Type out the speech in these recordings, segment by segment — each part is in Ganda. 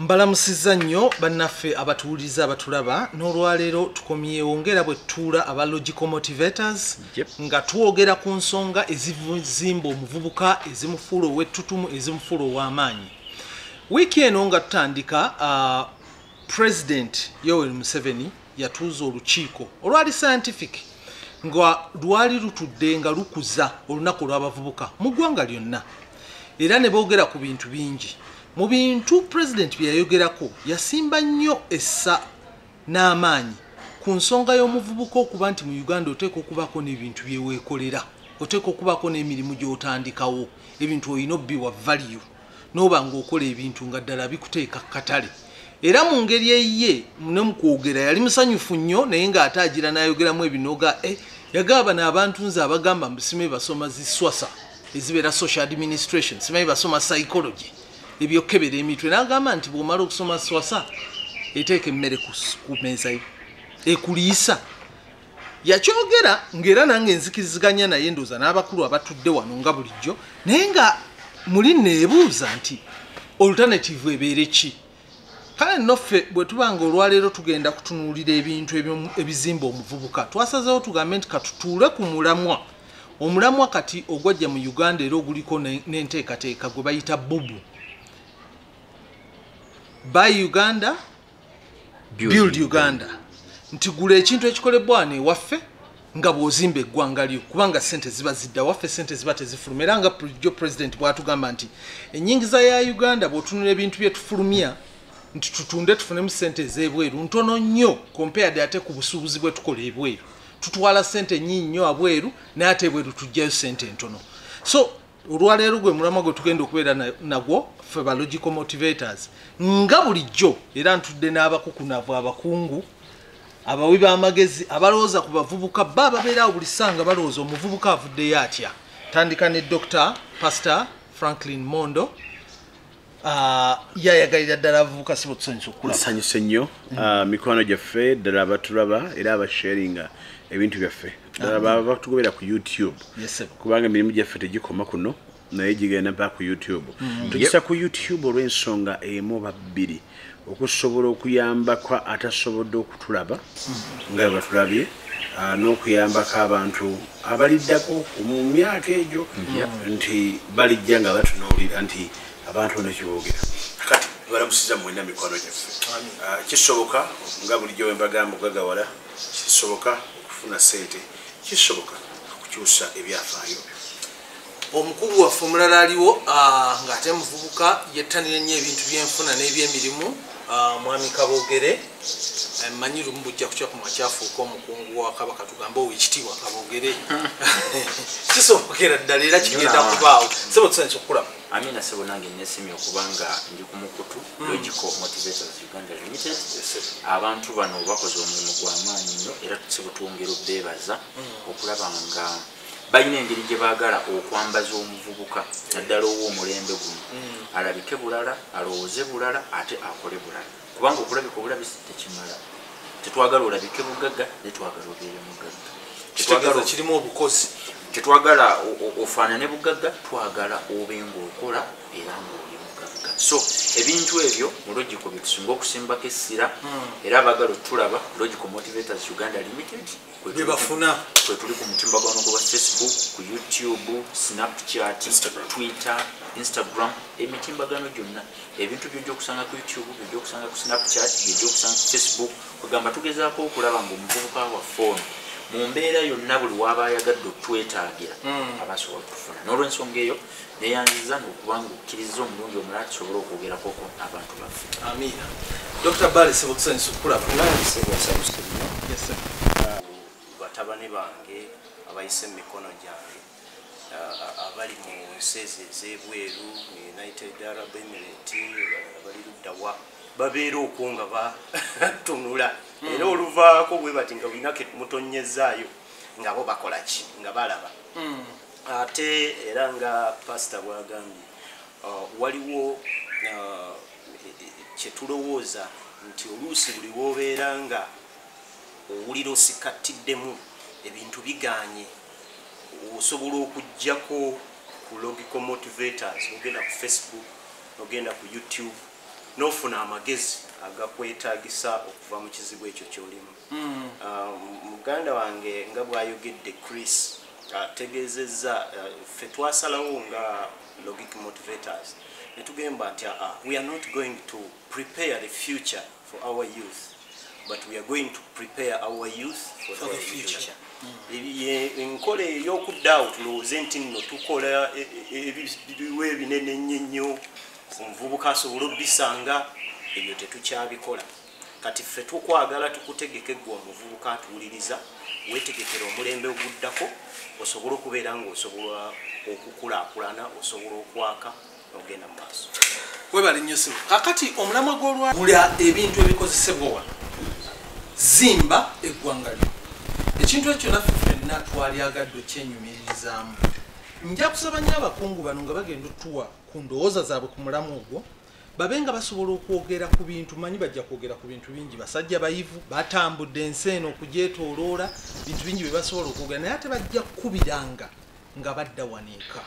Mbalamusiza nnyo bannaffe abatuwuliza abatulaba n'olwaleero tukomyewo ngera bwe tutuula aba logical motivators nga twogera ku nsonga ezizimba omuvubuka ezimufuula ow'ettutumu ezimufuula ow'amaanyi. Wiiki eno nga tutandika President Yoweri Museveni yatuuza olukiiko olwali scientific nga lwali lutudde nga lukuza olunaku lw'abavubuka mu ggwanga lyonna era ne boogera ku bintu bingi. Mu bintu President bye yayogerako yasimba nnyo essa n'amaanyi ku nsonga y'omuvubuka okuba nti mu Uganda oteeka okubaako n'ebintu byeweekolera, oteeka okubaako n'emirimu gy'otandikawo, ebintu olina obbiwa value n'oba ng'okola ebintu nga ddala bikuteeka katale. Era mu ngeri eyiye ne mu kwogera yali musanyufu nnyo naye ng'ate agira n'ayogeramu ebinoga yagaba n'abantu nze abagamba mbisimaye basoma ziswasa ezibeera social administration, simaye basoma psychology ebyokebera emitwe n'agamba nti bw'omala okusoma swasa eteeka emmere ku meeza yo ekuliisa. Yakyogera ng'era nange nzikiriziganya naye ndooza n'abakulu abatudde wano nga bulijjo, naye nga muli neebuuza nti alternative ebeere ki? Kale nnoffe bwe tubanga olwaleero tugenda kutunuulira ebintu ebizimba omuvubuka, twasazeewo tugambe nti katutuule ku mulamwa. Omulamwa kati ogwajja mu Uganda era oguliko n'enteekateeka gwe bayita bubu. Buy Uganda, build Uganda. Nti gula ekintu ekikolebwa wano ewaffe nga bw'ozimba eggwanga lyo, kubanga ssente ziba zidda waffe, ssente ziba tezifuluma. Era nga bulijjo President bw'atugamba nti ennyingiza ya Uganda bw'otunula ebintu bye tufulumya nti tutunde tufunemu ssente ez'ebweru ntono nnyo compared ate ku busuubuzi bwe tukola ebweru. Tutwala ssente nnyingi nnyo abweru naye ate ebweru tujjayo ssente ntono. So olwaleero gwe mulamwa gwe tugenda okubeera nagwo ffe ba logical motivators nga bulijjo, era ntudde n'abakukunavu abakungu abawi b'amagezi abalowooza ku bavubuka bo ababeerawo buli ssanga balowooza omuvubuka avuddeyo atya. Tandika ne Dr. Pastor Franklin Mondo yayagalira ddala abavubuka si botusanyusa okulaba. Nsanyuse nnyo mikwano gyaffe ddala abatulaba era abasharinga ebintu byaffe ddala batugobera ku YouTube kubanga emirimu gyaffe tegikoma kuno naye gigenda mpaka ku YouTube. Tugisa ku YouTube olw'ensonga emu babbiri okusobola okuyambako atasobodde okutulaba nga batulabye n'okuyambako abantu abaliddako mu myaka egyo nti balijja nga batunuulira nti abantu nekiboogera. Kati balamusiza mwena mikwano gyaffe. Kisoboka nga bulijjo we mbagamba okugagawala, kisoboka okufuna ssente, kisoboka okukyusa ebyafaayo. Omukulu waffe omulala aliwo ng'ate muvubuka yettanira nnyo ebintu by'enfuna n'ebyemirimu, Mwami Kaboogere. Mmanyi lumu bujja kutya ku makyafuuka omukungu wa Kabaka tugambe ow'ekitiibwa Kaboogere. Kisobokera ddala era kigenda kubaawo. Sebo tusanyusa okulaba. Amina sebo nange nesimye okubanga ndi ku mukutu Logical Motivators Uganda Limited. Abantu bano bakoze omulimu gw'amaanyi nnyo era tusebo twongera obbeebaza okulaba nga balina engeri gye baagala okwambaza omuvubuka naddala ow'omulembe guno alabike bulala, alowooze bulala, ate akole bulala. Kubanga okulabika obulabisi tekimala. Tetwagala olabike bugagga, ne twagala obeere mugagga. Kitegeeza kirimu obukozi. Tetwagala ofaanane bugagga, twagala obe ng'okola era ng'oli mugagga. So ebintu ebyo mu Logical bitusinga okusimbako essira era abaagala otulaba Logical Motivators Uganda Limited bye bafuna kwe tuli ku mutimbagano gwa Facebook, ku YouTube, Snapchat, Twitter, Instagram, emitimbagano gyonna ebintu by'ojja okusanga ku YouTube, by'ojja okusanga ku Snapchat, by'ojja okusanga ku Facebook. Kugamba tugezaako okulaba ng'omuvubuka wa fone mu mbeera yonna buli waba ayagadde okutwetaagira abasobola okufuna. N'olw'ensonga eyo neyanziza n'okubanga okkiriza omulundi omulala tusobole okwogerako abantu baffe. Amiina. Dr. Bale sebo tusanyusa okulaba. Batabani bange abayise mu mikono gyange abali mu nsi ez'ebweru, United Arab Emirates, abali ludda wa babeera okwo nga batunula era oluvaako bwe bati nga bulinako mutonyezaayo nga bo bakola ki nga balaba. Ate era nga pasita bwagambye waliwo kyetulowooza nti oluusi buli wobeera nga owulira osikattiddemu ebintu biganye osobola okuggyako ku Logical Motivators, ogenda ku Facebook, ogenda ku YouTube, n'ofuna amagezi agakwetaagisa okuva mu kizibu ekyo ky'olimu. Muganda wange nga bw'ayogedde Chris ategeezezza ffe twasalawo nga Logic Motivators ne tugamba nti we are not going to prepare the future for our youth, but we are going to prepare our youth for the future. Enkola ey'okuddawo tulowooze nti nno tukola ebiwa ebinene ennyo omuvubuka asobola obbisanga, ebyo tetukyabikola. Kati ffe tukwagala tukutegeke gwe omuvubuka atuwuliriza, weetegekera omulembe oguddako, osobola okubeera ng'osobola okukulaakulana, osobola okwaka n'ogenda mu maaso. Webale nnyo ssebo. Kakati omulamwa gw'olwagula ebintu ebikozesebwa wano, zimba eggwanga lyo. Ekintu ekyo naffe ffenna twalyagadde okyenyumirizaamu. Nja kusaba nnyo abakungu bano nga bagenda otuwa ku ndowooza zaabwe ku mulamwa ogwo, babe nga basobola okwogera ku bintu, manyi bajja kwogera ku bintu bingi. Basajja bayivu, batambudde ensi eno okugyetooloola, bintu bingi bye basobola okwogera, naye ate bajja kukubiranga nga badda waneeka.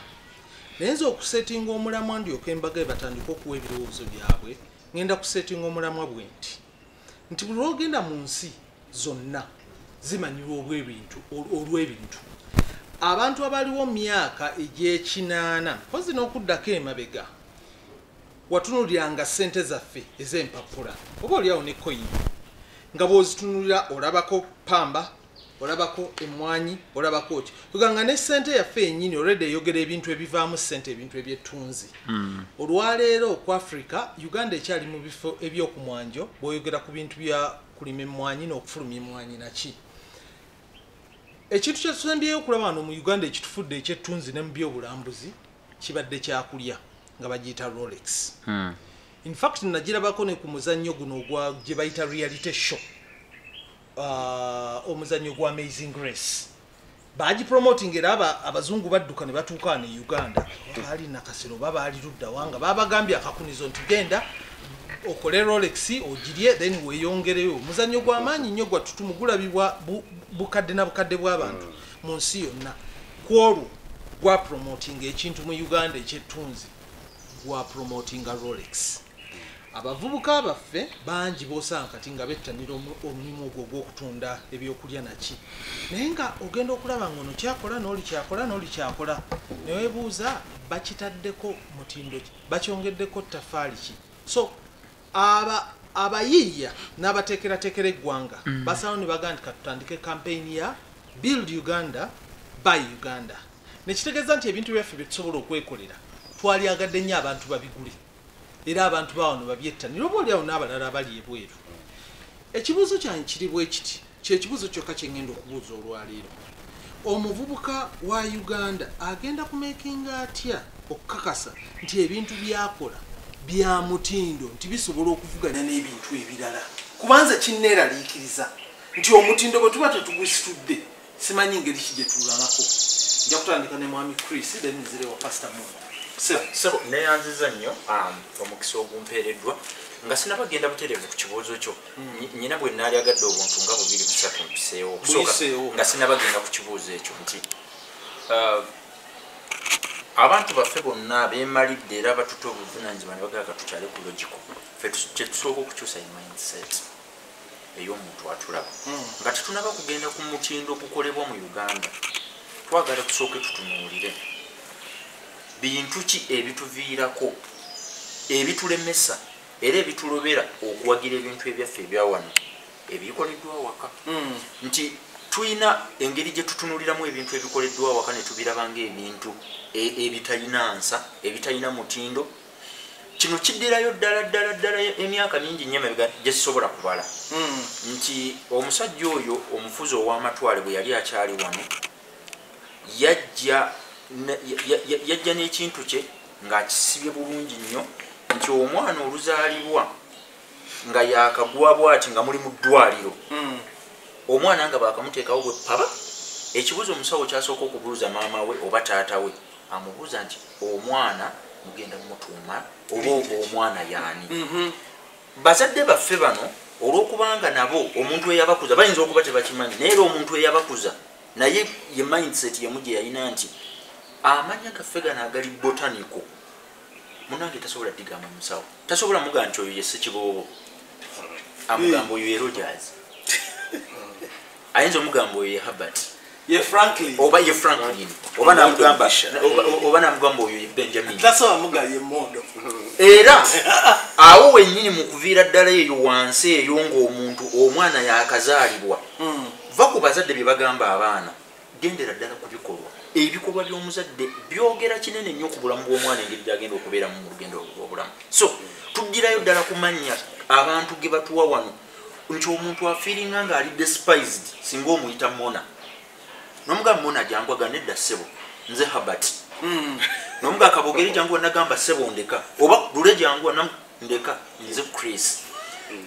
Naye nze okusetinga omulamwa ndyoka embaga batandika okuwa ebirowoozo byabwe, ngenda kusetinga omulamwa bwe nti buli lwogenda mu nsi zonna zimanyirwa olw'ebintu. Abantu abaliwo myaka egy'ekinaana mpozi n'okuddako emabega watunuuliranga ssente zaffe ez'empapula oba oliawo ne koyini nga bw'ozitunulira olabako pamba, olabako emmwanyi, olabako ki. Tuganga ne ssente yaffe yennyini olwedde eyogera ebintu ebivaamu ssente, ebintu ebyettunzi. Olwaleero ku Africa, Uganda ekyali mu bifo ebyokumwanjo bw'oyogera ku bintu bya kulima emmwanyi n'okufulumya emmwanyi naki. Ekintu kyetulembyeyo okulaba wano mu Uganda ekitufudde ekyettunzi ne mu byobulambuzi kibadde kyakulya nga bagiyita Rolex. In fact nagirabako ne ku muzannyo guno gye bayita reality show, omuzannyo gwa Amazing Grace. Bagipromoting era abazungu badduka ne batuuka ne Uganda, baali nakasero babaali ludda wanga babagambye akakunizo nti genda okole Rolex ogirye then weeyongereyo. Omuzannyo gw'amaanyi nnyo gwatumugulabibwa bukadde na bukadde bw'abantu mu nsi yonna. Kwolwo gwa promoting ekintu mu Uganda ekyettunzi, gwa promoting Rolex. Abavubuka baffe bangi bosanga kati nga bettanira omulimu ogwo gw'okutunda ebyokulya naki. Naye nga ogenda okulaba ngono kyakola n'oli kyakola ne weebuuza bakitaddeko mutindo ki, bakyongeddeko ttafaali ki. So abayiiya n'abateekerateekera eggwanga basalawo ne bagamba nti katutandike kampeyini ya Build Uganda, Buy Uganda. Nekitegeeza nti ebintu byaffe bye tusobola okwekolera twalyagadde nnyo abantu babigule era abantu bawano babyettanira oba oliawo n'abalala abali ebweru. Ekibuuzo kyange kiri bwe kiti, kyekibuuzo kyokka kye ngenda okubuuza olwaleero. Omuvubuka wa Uganda agenda kumekinga atya okukakasa nti ebintu byakola bya mutindo nti bisobola okuvuganya n'ebintu ebirala? Kubanza kinneeraliikiriza nti omutindo bwe tuba tetugusitudde simanyi ngeri kigye tulabako. Nja kutandika ne mwami Chris then nzire wa Pastor Moore. Sebo neyanziza nnyo omukisa ogumpeereddwa nga sinabagenda butereevu ku kibuuzo kyo. Nnyina bwe nnaali agadde obuntu nga bubiri busatu mpiseewo okusooka nga sinabagenda ku kibuuzo ekyo nti abantu baffe bonna beemalidde era batuta obuvunaanyizibwa ne bagala katukyale ku logico. Ffe kye tusooka okukyusa mindset ey'omuntu atulaba nga tetunaba kugenda ku mutindo okukolebwa mu Uganda. Twagala tusooke tutunuulire bintu ki ebituviirako, ebitulemesa era ebitulobera okuwagira ebintu ebyaffe ebya wano ebikoleddwa waka. Nti tulina engeri gye tutunuliramu ebintu ebikoleddwa waka ne tubiraba ng'ebintu ebitalina nsa, ebitalina mutindo. Kino kiddirayo ddala emyaka mingi nnyo emabega gye sisobola kubala. Nti omusajja oyo omufuzi ow'amatwale bwe yali akyali wano yajja n'ekintu kye ng'akisibye bulungi nnyo nti omwana oluzaalibwa nga yakagwa bw'ati nga muli mu ddwaliro, omwana nga baakamuteekawo bwe paba. Ekibuuzo omusawo kyasooka okubuuza maama we oba taata we, amubuuza nti omwana mugenda mumutuuma oba omwana yaani? Bazadde baffe bano olw'okubanga nabo omuntu eyabakuza bayinza okuba tebakimanyi, naye era omuntu eyabakuza naye ye mindset yemu gye yalina nti amanya gaffe gano agali botanico munange tasobola digamba musawo tasobola muga nti oyo yesse kiboobo amugamba oyo ye Rogers ayinza omugamba oyo ye Herbert ye Franklin oba ye Franklin oba namugamba oyo ye Benjamin tasobola muga ye Mondo era awo wennyini mu kuviira ddala eyo wansi eyo ng'omuntu omwana yakazaalibwa va ku bazadde bye bagamba abaana gendera ddala ku bikolwa ebikolwa by'omuzadde byogera kinene nnyo ku bulamu bw'omwana engeri gyagenda okubeeramu mu lugendo lw'obulamu so tuddirayo ddala kumanya abantu ge batuwa wano nti omuntu afiiringa ng'ali despised singa omuyita Mona n'omugamba Mona jangwaga nedda ssebo nze Herbert n'omuga akabogeri jangu nagamba ssebo ndeka oba lule jangu ndeka nze Chris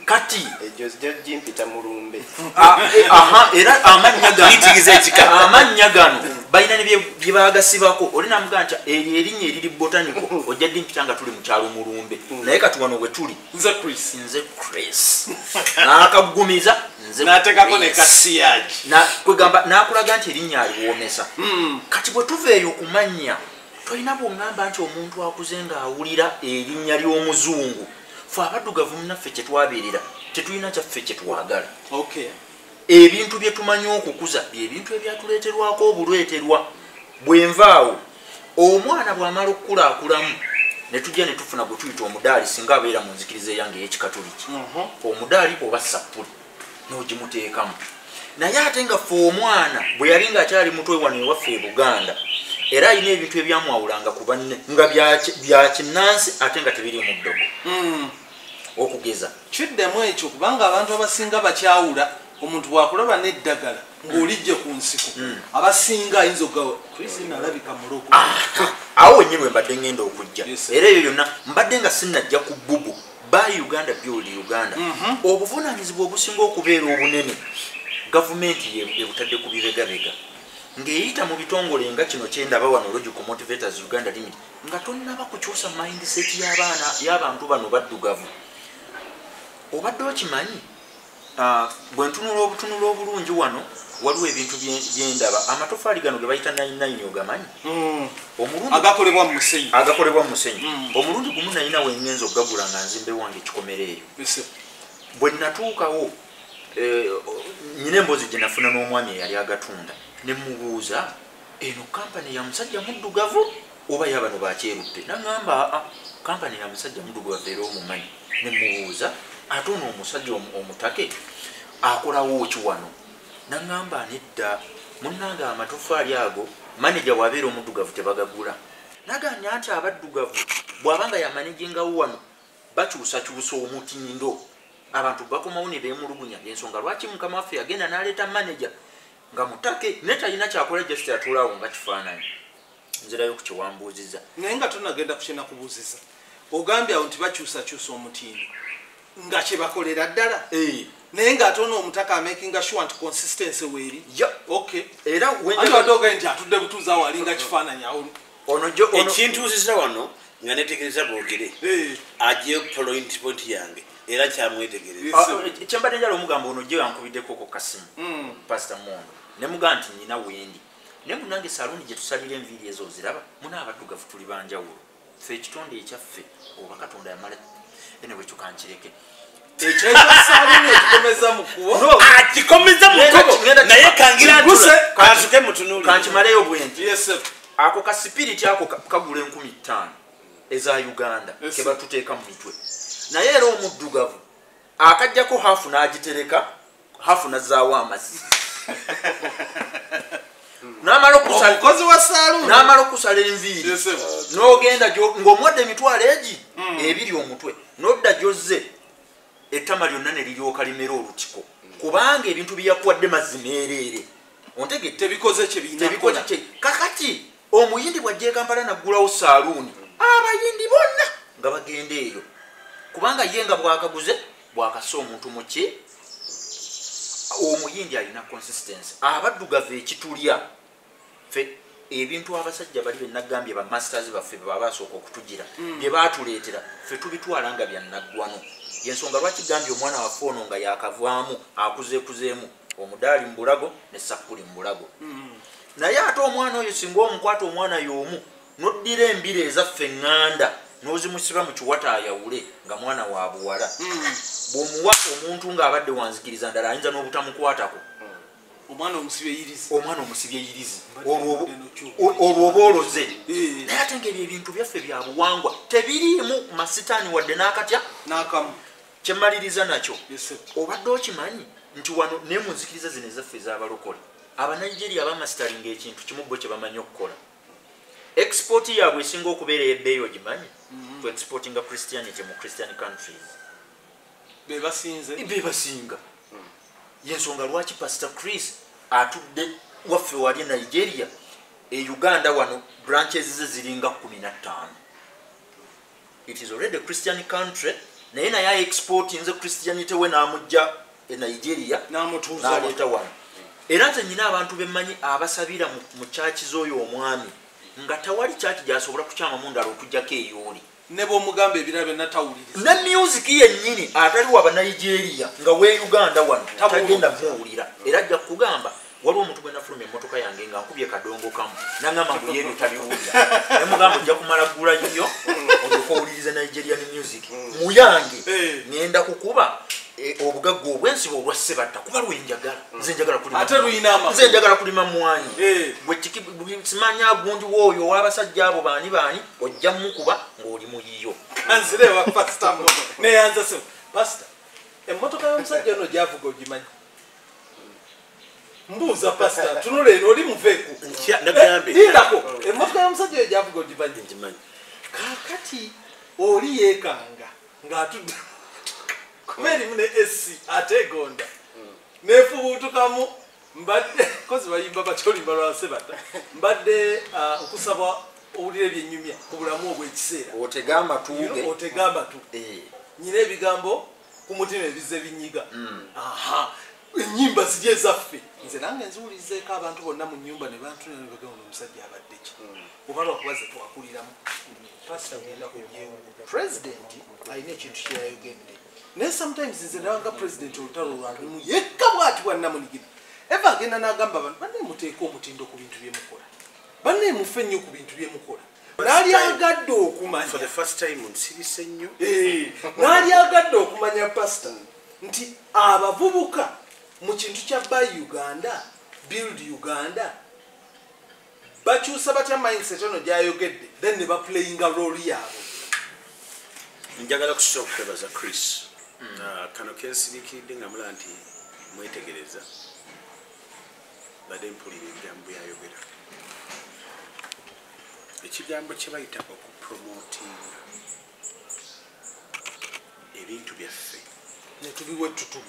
kati jimpita mulumbe era amanya gano balina bye baagasibako oli namuganja erinnya eriri botanico ojja dimpita nga tuli mu kyalo mulumbe naye kati wano bwe tuli nze Chris n'akagumiza nze n'atekako ne kasiyaji kwegamba n'akulaga nti erinnya aliwomesa kati bwe tuva eyo kumanya tolina bw'ongamba nti omuntu akuze ng'awulira erinnya ly'omuzungu fe abaddugavu munnaffe kye twabeerera tetulina kyaffe kye twagala ebintu bye tumanyi okukuza byebintu ebyatuleeterwako obulweterwa bwenvaawo omwana bw'amala okukulakulamu ne tujja ne tufuna gwe tuyita omudaali singa abeera mu nzikiriza eyange ey'ekikatoliki omudaali oba sappuli n'ogimuteekamu naye ate nga ffe omwana bwe yali ng'akyali muto wano ewaffe e Buganda era alina ebintu ebyamwawulanga ku banne nga bya kinnansi ate nga tebiri mu ddogo okugeza kiddemu ekyo kubanga abantu abasinga bakyawula omuntu bwakulaba n'eddagala ng'olijje ku nsiko abasinga ayinza ogawa Kristina alabika mulogo awo wennyini we mbadde ngenda okujja era eyo yonna mbadde nga sinnajja ku bbubu bayi Uganda byoli Uganda obuvunaanyizibwa obusinga okubeera obunene gavumenti ebutadde ku bibegabega ng'eyita mu bitongole nga kino kyendaba wano Logical Motivators Uganda Limited nga tonnaba kukyusa mindset y'abantu bano baddugavu obadde okimanyi bwe ntunula obutunula obulungi wano waliwo ebintu byendaba amatofaali gano ge bayita 99 ogamanyi agakolebwa mu musenyu omulundi gumu nalina wengenza okugagula nga nzimbe wange ekikomera eyo bwe natuukawo nyina emboozi gye nafuna n'omwami eyali agatunda ne mubuuza eno kampani ya musajja muddugavu oba yabano bakyeruppe nagamba kampani ya musajja muddugavu era omumanyi ne mubuuza ate ono omusajja omutake akolawo ki wano nagamba nedda munnange amatofaali ago maneja bw'abeera omuddugavu tebagagula naganya nti abaddugavu bw'abanga yamanigingawo wano bakyusakyusa omutindo abantu bakomawo ne beemulugunya ensonga lwaki mukama waffe yagenda n'aleeta maneja nga mutake ne talina kyakola just yatuulaawo nga kifaananyi nzirayo ku kyewambuuziza naye nga tonagenda kukyena kubuuziza ogambye awo nti bakyusakyusa omutindo nga kyebakolera ddala naye ng'ate ono omutaka amakinga sure nti consistency weeri era wendoge nti atudde butuuzi awo alinga kifaananyi awo ekintuuzisa wano nga netegereza boogere agyeo point yange era kyamwetegereza kyembadde njala omugamba ono gye yankubiddeko ko kasimu Pastor Mondo ne muga nti nyina wendi ne munange saluuni gye tusalira enviiri ezo oziraba muna abaddugavu tuli banjawulo ffe ekitonde ekyaffe oba katonda yamala ene bwe kyukankireke ekyosaluuni ekikomeza mukubo akikomeza mukubo naye kansuke mutunuuli kankimaleyo bwenti ako ka sipiriti ako kagula 5,000 eza Uganda ke batuteeka mu mitwe naye era omuddugavu akajjako hafu n'agitereka hafu nazaawo amazzi n'amala okusala enviiri n'ogenda ng'omwadde emitwalo egi ebiri omutwe n'odda gyozze ettama lyonna ne liryoka limera olutiko kubanga ebintu byeyakuwadde mazzi meereere ontegedde tebikoze kye kakati omuyindi bw'ajja e Kampala naggulawo saaluuni abayindi bonna nga bagenda eyo kubanga ye nga bwakaguze bwakasa omuntu muki omuyindi alina consistency abaddugavu ekitulya fe ebintu abasajja bali benagambye ba masters baffe baba basooka okutugira bye baatuleetera fe tubitwala nga byannaggwano yensonga lwaki gambye omwana waffe ono nga yakavaamu akuzeekuzeemu omudaali mu bulago ne sappuli mu bulago naye ate omwana oyo singa omukwata omwana y'omu noddira embiri ezaffe eŋŋanda n'ozimusiba mu kiwata ayawule nga mwana wa buwala bw'omuwa omuntu ng'abadde wanzikiriza ndala ayinza n'obutamukwatako omwana omusibye yirizi olwo oba oloze naye ate ng'ebyo ebintu byaffe bya buwangwa tebiriimu masitaani wadde n'akatya n'akamu kyemmaliriza nakyo obadde okimanyi nti wano naye mu nzikiriza zino ezaffe ez'abalokole abanigeria abamasitalinga ekintu kimu bo kye bamanyi okukola export yaabwe esinga okubeera ey'ebbeeyi ogimanyi to exportinga christianity mu christian countries bebasinga yensonga lwaki pastor Chris atudde waffe wali Nigeria e Uganda wano branches ze ziringa 15 it is already a Christian country naye naye exporting the Christianity we namujja e Nigeria n'aleeta wano era nze nyina abantu bemmanyi abasabira mu church z'oyo omwami nga tawali church gyasobola kukyama mu ndalo okujjako eyoli ne bw'omugamba ebirala byonna tawuliriza ne music yennyini atali wa Nigeria nga we Uganda wano tagenda muwulira era ajja kugamba waliwo omuntu gwe nafuluma emmotoka yange nga nkubye kadongo kamu nangamba mbu yeebyo tabiwulira ne mugamba ojja kumala ggula yiyo olyoka owuliriza Nigerian music muyange ngenda kukuba obugagga obwensibo obwa Ssebatta kuba lwenjagala nze njagala kulima ate luyina nze njagala kulima mwanyi bwe simanya gundi w'oyo ow'abasajja abo baani ojja mukuba ng'oli muyiyo anzirewa pasita mo neyanza se pasita emmotoka y'omusajja ono gyavuga ogimanyi mbuuza pasita tunula eno oli muveeku lindako emmotoka y'omusajja oyo gyavuga ogimanyi kaakati oli yeekanga ng'atudde kuba erimu ne esi ateegonda neefubuutukamu mbadde kozi bayimba batyolimba lwa Ssebatta mbadde okusaba owulira ebyennyumya ku bulamu obw'ekiseera otega amatu nyina ebigambo ku mutima ebize binyiga ennyimba ziri ezaffe nze nange nziwulirizeeko abantu bonna mu nnyumba ne bantu nebagamba omusajja abadde ki oba lwakuba ze twakuliramu pasita ngenda kujyewo pulezidenti alina ekintu kyeyayogedde naye sometimes nze ndabanga pulezidenti olutalo lwalimu yekka bw'ati bwannamunigina eva agenda n'agamba abantu banne muteeke omutindo ku bintu byemukola banne mufe nnyo ku bintu byemukola n'ali agadde okumanya for the first time nsirise nnyo n'ali agadde okumanya pasita nti abavubuka mu kintu kya Buy Uganda Build Uganda bakyusa batya mindset ono gyayogedde then ne baplayinga role yaabwe njagala kusooka kwebaza Chris kano kensirikiridde nga mula nti mwetegereza badde mpulira ebigambo byayogera ekigambo kye bayita okupromotinga ebintu byaffe netubiwe tutu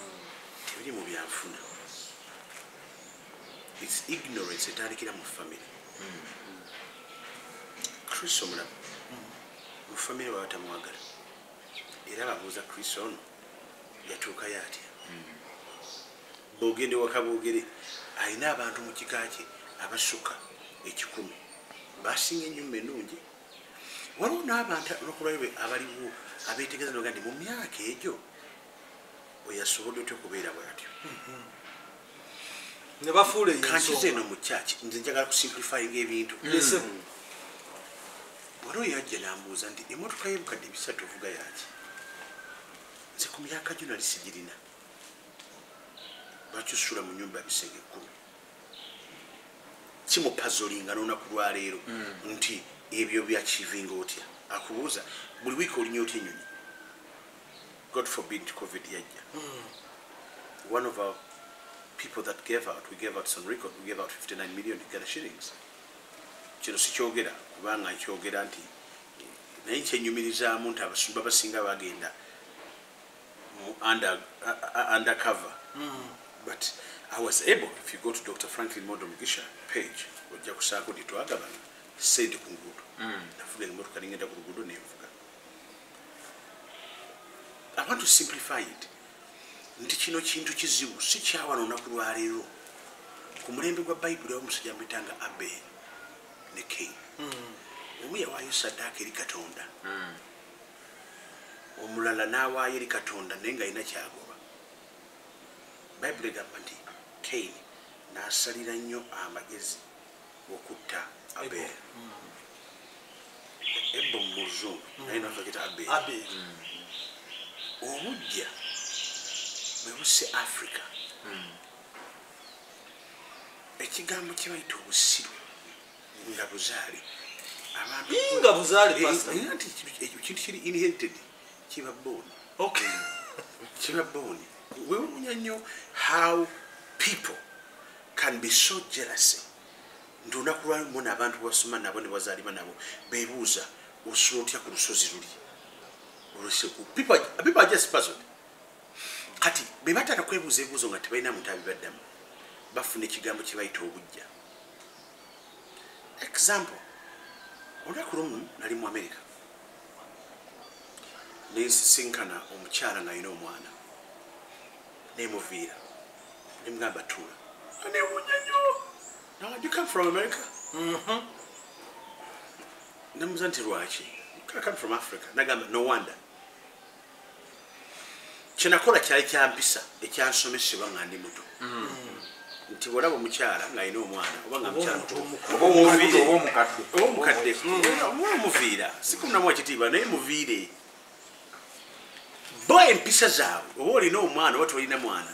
tebiri mu byanfuna its ignorance etandikira mu family Chris omulaba mu family baba tamwagala era babuuza Chris ono yatuukayo atya bwogende waka bwogere alina abantu mu kika kye abasukka 100 basinga ennyumba ennungi waliwo n'abantu bakulayo abaliwo abeetegereza noga nti mu myaka egyo oyasobodde otya okubeera bwatyo ne bafuula kankize eno mu kyaki nze njagala kusimplifyinga ebintu waliwo yajja n'ambuuza nti emmotoka y'ebukadde 3 ovuga yaki nze ku myaka gyo nali sigirina bakyusula mu nyumba bisenge 10 kimupazolinga n'olunaku lwaleero nti ebyo byakivinga otya akubuuza buli wiiki olinya otya ennyonyi God forbid COVID yajja one of our people that we gave out some record, we gave out 59 million Uganda shillings kino sikyogera kubanga kyogera nti naye kyenyumirizaamu nti abasumba basinga bagenda undercover but I was able, if you go to Dr. Franklin Mondo Mugisha page ojja kusaako nti twagabana sente ku nguudo nafuga emmotoka ningenda ku luguudo nenvuga. I want to simplify it nti kino kintu kizibu si kyawano olunaku lwaleero ku mulembe gwa bayibuli omusajja mbitanga Abel ne Cain omu yawaayo saddaaka eri Katonda omulala n'awaayo eri Katonda naye nga alina kyagoba. Bayibuli egamba nti Cain n'asalira nnyo amagezi okutta Abel ebbo muzungu naye nafakita abe obujja bwe busse Africa ekigambo kye bayita obusiru nga buzaale nga buzaale nti ekintu kiri inherited kiba boni kiba boni wewuunya nnyo how people can be so jealous nti olunaku lwali mubona abantu basoma nabo ne bazaalibwa nabo beebuuza osula otya ku lusozi luli oluseku people are just puzzled kati be bataka kwebuuza ebibuuzo nga tebalina muntu abibaddamu bafuna ekigambo kye bayita obujja example olunaku lumu nali mu America nensisinkana omukyala ng'alina omwana nemuviira nemugamba tuula anewuunya nnyo now you come from America nemubuuza nti lwaki I come from Africa nagamba no wonder kyenakola kyali kyampisa ekyansomesebwa nga ndi muto nti bwolaba omukyala ng'alina omwana oba nga mukyala omukadde omuviira sikumunamu ekitiibwa naye muviire bo empisa zaabwe oba olina omwana oba tolina mwana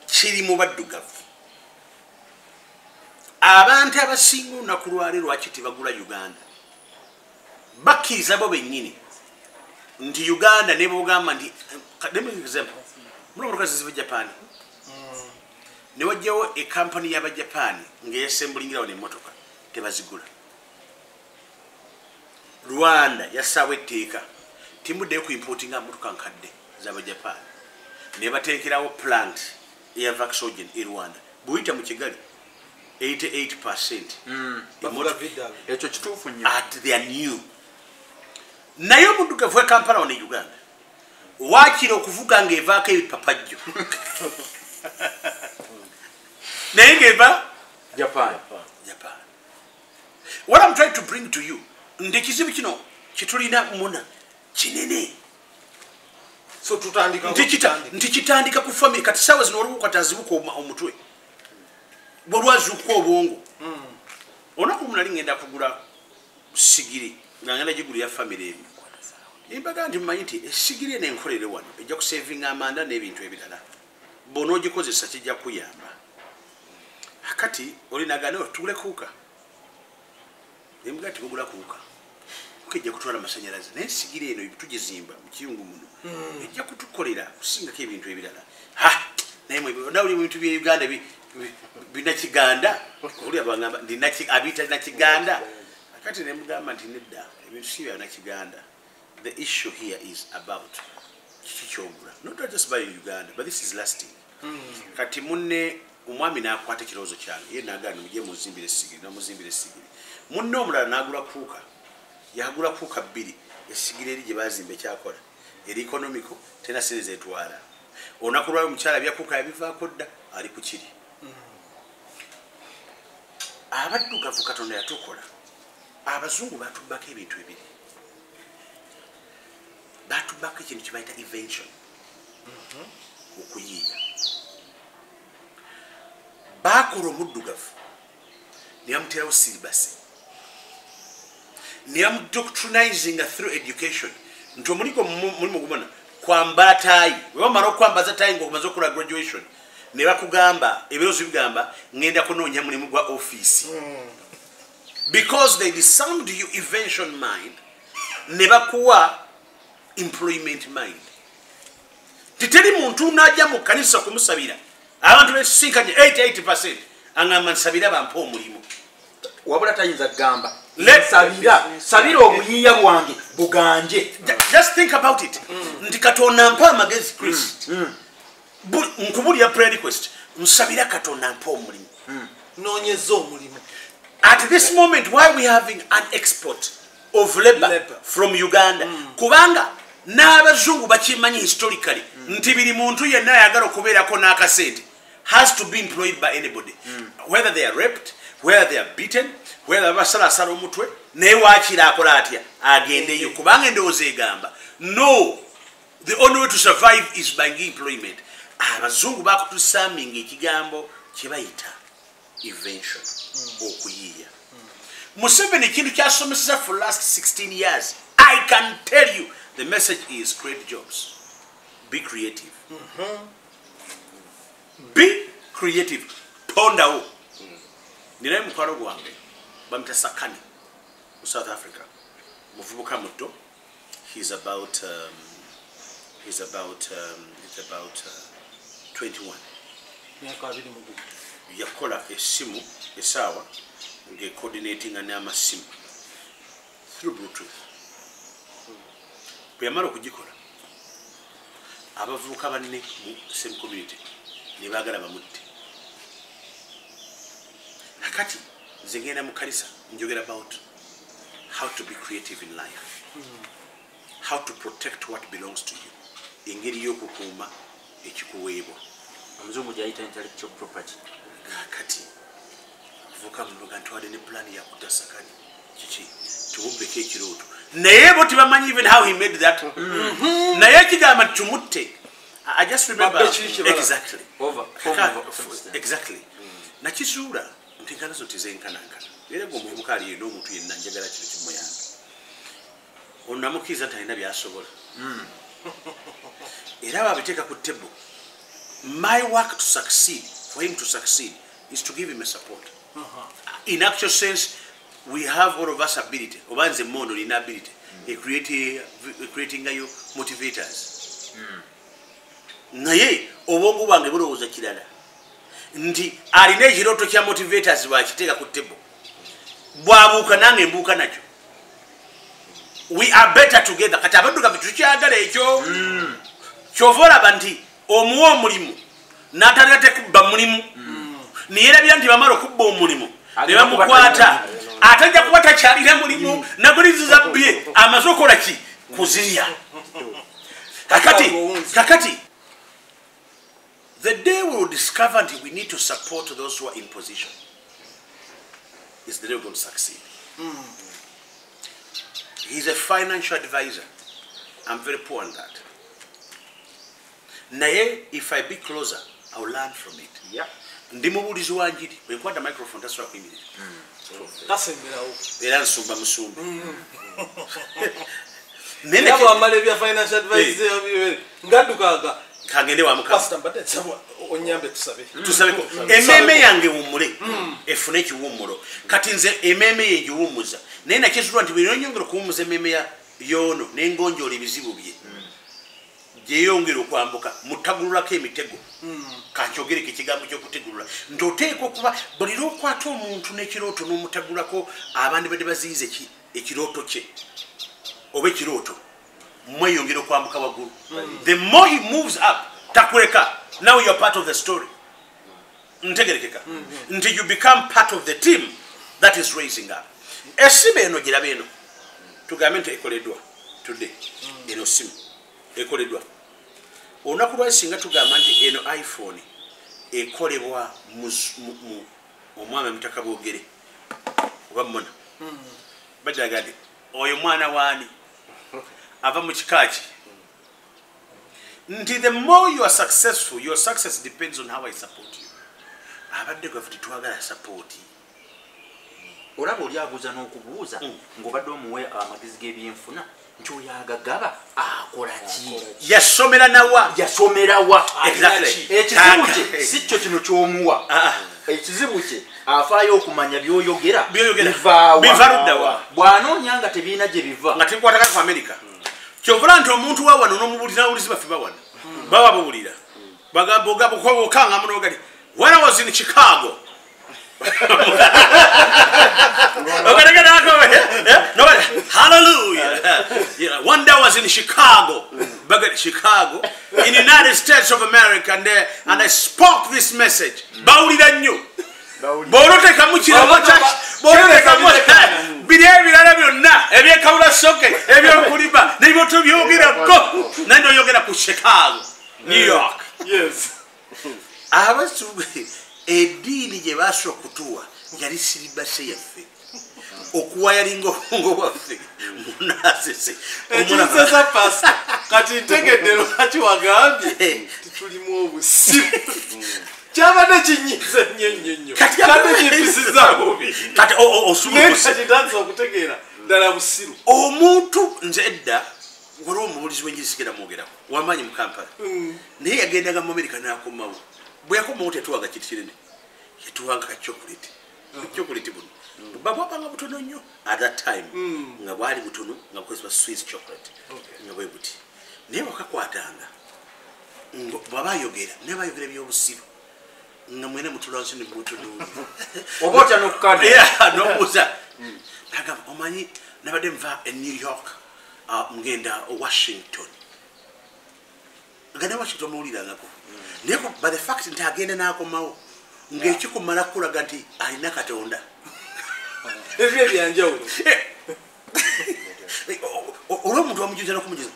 kiri mu baddugavu abantu abasinga olunaku lwali lwaki tebagula Uganda bakkiriza bo bennyini nti Uganda ne bogamba nti munamulokazi ziva Japan ne wajjawo ekampani y'Abajapani ng'eyasembulingirawo n'emmotoka tebazigula Rwanda yassaawo etteeka timuddeyo ku importinga mmotoka nkadde z'Abajapani ne bateekerawo plant eya Vaxogen e Rwanda buyita mu Kigali 88% ekyo kituufu nnyo at their new naye omuddugavu we Kampala ne Uganda waakira okuvuga ng'evaako ebipapajjo naye ng'eva Japan. What I'm trying to bring to you nti kizibu kino kitulina muna kinene so tutandika nti kitandika ku family kati sawa zino oluko katazibuko omutwe bwalwazuuka obwongo onaku munali ngenda kugula sigiri ngangenda gigulu ya family emu imbaga nti mmanyi nti esigiri eno enkolere wano ejja kusevinga amanda n'ebintu ebirala bona ogikozesa kijja kuyamba akati olinagana otule kuuka embuga tibugula kuuka kujja kutwala amasanyalaze naye sigiri eno tugizimba mu kiyungu muno ejja kutukolera kusingako ebintu ebirala naye nawuli mu bintu bya Uganda binakiganda oli abangamba abiyita nakiganda akati ne mugamba nti nedda ebintu si bya nakiganda. The issue here is about kikyogula not just by Uganda but this is lasting kati munne omwami n'akwata ekirowoozo kyange ye nagana mujje muzimbire sigiri namuzimbire sigiri munne omulala n'agula kuuka yagula kuuka bbiri esigiri eri gye bazimba ekyakola eri economico tena sente zetwala olunaku lwayo omukyala byakuuka yabivaako dda ali ku kiri abaddugavu Katonda yatukola abazungu batubbako ebintu ebiri batubbako ekintu kye bayita invention okuyiiya bakola omuddugavu ne bamuterawo silibasi ne bamudoctrinizinga through education nti omulimu gumona kwambala taayi we bamala okwambaza taayi ng'omaze okukola graduation ne bakugamba ebirowoozo bigamba ngenda kunoonya mulimu gwa office because they disarmed you invention mind ne bakuwa employment mind titeri muntu najja mu kanisa kumusabira abantu besisinkanye 88% angamba nsabira bampa omulimu wabula tayinza gamba sabira obuyiiya bwange buganje. Just think about it nti Katonda mpa amagezi Chris nkubulya prayer request nsabira Katonda mpa omulimu noonyeza omulimu. At this moment why we having an export of labor from Uganda kubanga n'abazungu bakimanyi historically nti biri muntu yenna ayagala okubeerako n'akasente has to be employed by anybody whether they are raped, whether they are beaten, whether basalasala omutwe naye waakira akola atya agendeyo kubanga endowooza egamba no, the only way to survive is by employment. Abazungu bakutusaminga ekigambo kye bayita invention okuyiiya Museveni kintu kyasomesa for last 16 years. I can tell you the message is create jobs. Be creative. Be creative. Pondawo. Ninaye mukwano gwange bamita Sakani mu South Africa. Muvubuka muto. He's about 21. Yakola esimu esawa nge coordinating n'amasimu through Bluetooth. Bweyamala okugikola abavubuka banne mu same community ne baagala bamutte. Akati nze ngenda mu kanisa njogera about how to be creative in life, how to protect what belongs to you, engeri y'okukuuma ekikuweebwa. Omuzungu gyayita intellectual property. Kati avuka munoga ntwale ne plan ya kutasakani kiki tubumbeke ekirooto naye bo tibamanyi even how he made that. Naye kigamba tumutte. I just remember exactly over exactly na kisuula ntikana zo tizenkanankana era gombuka ali eno omuntu yenna njagala kino kimuyamba onamukiza talina byasobola era babiteeka ku table. My work to succeed, for him to succeed, is to give him a support. In actual sense, we have all of us ability. Obanze mono inability. Creating you motivators. Naye obongo bwange bulowooza kirala. Nti alina ekirooto kya motivators bakiteeka ku table. Bwabuuka nange mbuuka nakyo. We are better together. Kati abaddugavu tukyagala ekyo. Kyova olaba nti omuwa omulimu n'atalina kubba mulimu niyerabira nti bamala okubba omulimu ne bamukwata atajja kuba takyalina mulimu naguliziza bye amaze okola ki kuzirya. Kakati the day we will discover that we need to support those who are in position is the day we're going to succeed. He's a financial advisor. I'm very poor on that. Naye, if I be closer, I will learn from it. Yeah. Ndimubulizi wanjiri, wenkwata microphone taswa kuimirira. Kasemberawo. Era nsumba musumba. Nene kwa amale bya financial advice yabiwe. Ngadukaga. Kangende wa mukama. Pastor mbate sabwa onyambe tusabe. Tusabe ko. Ememe yange wumule. Efune kiwumulo. Kati nze ememe yegiwumuza. Naye nakizulwa nti bino nyongero kuwumuza ememe ya yono nengonjole ebizibu bye. Yeyongera okwambuka mutagululako emitego kankyogere kigambo ky'okutegulula ndoteeka okuba buli lwokwata omuntu n'ekirooto n'omutagulako abandi badde baziyize ekirooto kye oba ekirooto mweyongera okwambuka waggulu. The more he moves up takuleka now you're part of the story. Ntegerekeka nti you become part of the team that is raising up. Esimu eno giraba eno tugambe nti ekoleddwa today eno simu ekoleddwa olunaku lwali singa tugamba nti eno iPhone ekolebwa omwami mutaka bwogere oba mmona bajjaga nti oyo mwana waani ava mu kikaaki nti the more you are successful your success depends on how I support you. Abadde gwe twagala support. Olaba oli abuuza n'okubuuza ng'obadde omuwe amagezi g'ebyenfuna nti oyo agagaba akola ki? Yasomera nawa? Ekizibu kye si kyo kino ky'omuwa. Ekizibu kye afaayo okumanya by'oyogera biva luddawa. Bw'anoonya nga tebiina gye biva. Nga tebikwataka ku America. Kyovula nti omuntu wa wano n'omubulira awulizi baffe bawano. Baba bawulira. Bagamba ogaba okanga muno gati. When I was in Chicago. Hallelujah. One day I was in Chicago, in the United States of America, and I spoke this message. New York. Yes. I was to edini gye baso kutuwa yali silibase yaffe okuwa yalingo ngo waffe munasese omunasesa pasta kati ntegedde lwaki wagambye tulimu obusibu Kyabadde kinyiza nnyo. Kati nyipisiza bubi. Kati osubira kati okutegeera ddala busiru. Omuntu nze edda waliwo omubuulizi w'enjiri sigenda mwogerako wamaanyi mu Kampala. Naye yagendaga mu Amerika n'akomawo. Bwe yakomawo tetuwanga kintu kinene. Yatuwanga ka chocolate. Chocolate buno. Babwapanga butono nnyo at that time. Nga bwali butono nga bukozesebwa Swiss chocolate. Nga bwe buti. Naye wakakwatanga. Bw'aba ayogera naye bayogera ebyobusiru. Nga mwene mutulansi ne mutunuuli. Oba otya n'okukana. N'obuuza. Nagamba omanyi nabadde nva e New York ngenda Washington. Nga ne Washington muwulirangako. Naye by the fact nti agenda n'akomawo ng'ekikumala kulaga nti alina Katonda. Ebyo ebyanjawulo. Olw'omuntu wamujuliza n'okumujuliza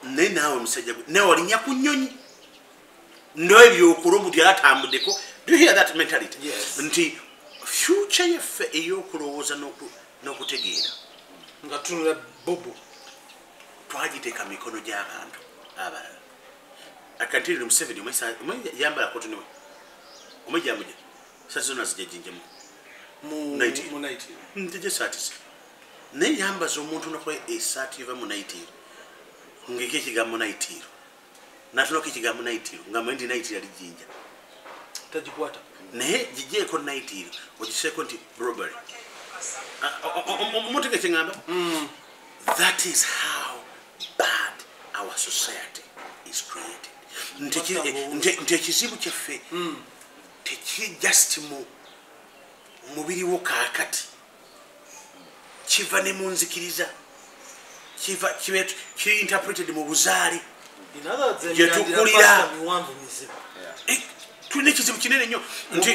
naye naawe omusajja gwe naye walinnya ku nnyonyi. N'ebyo okulombu nti yalatambuddeko. Do you hear that mentality? Yes. Nti future yaffe ey'okulowooza n'okutegeera nga tunula bobo twagiteeka mikono gy'abantu abalala. Akatiri Museveni yambala koto niwe omujjamuja saati zonna zijjajinjemu mu 90 ntije saati ze naye yambaza omuntu nakuba esaati eva mu naitiro ng'eko ekigambo naitiro n'atunako ekigambo naitiro nga mwendi naitiro ali jjinja tagikwata naye gijjeeko naitiro ogiseeko nti robbery. Omuntu ekyeŋŋamba that is how bad our society is created. Nti ekizibu kyaffe tekiri just mu mubiri wo kaakati kiva ne mu nzikiriza kiri interpreted mu buzaale gyetukulira. Tulina ekizibu kinene nnyo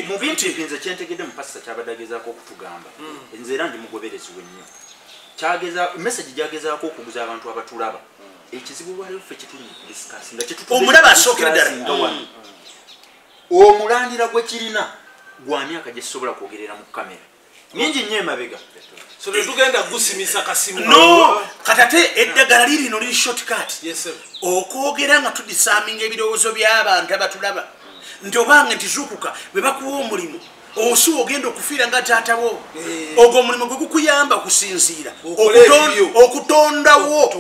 mu bintu nze kyentegedde mu pasita kyabadde agezaako okutugamba nze era ndi mugoberezi wennyo kyageza message gyagezaako okuguza abantu abatulaba ekizibu lwaliro ffe kyetuli discuss nga omulaba asookera ddala omulandira gwe kirina gwa myaka gye sisobola kwogerera mu kamera mingi nnyo emabega so tetugenda gusimisa kasimu no katate eddagala lirino liri shortcut okwogera nga tudisaaminga ebirowoozo by'abantu abatulaba nti obange nti zuukuka bwe bakuwa omulimu osuwa ogenda okufiira nga taatawo ogwo omulimu gwe gukuyamba okusinziira okutondawo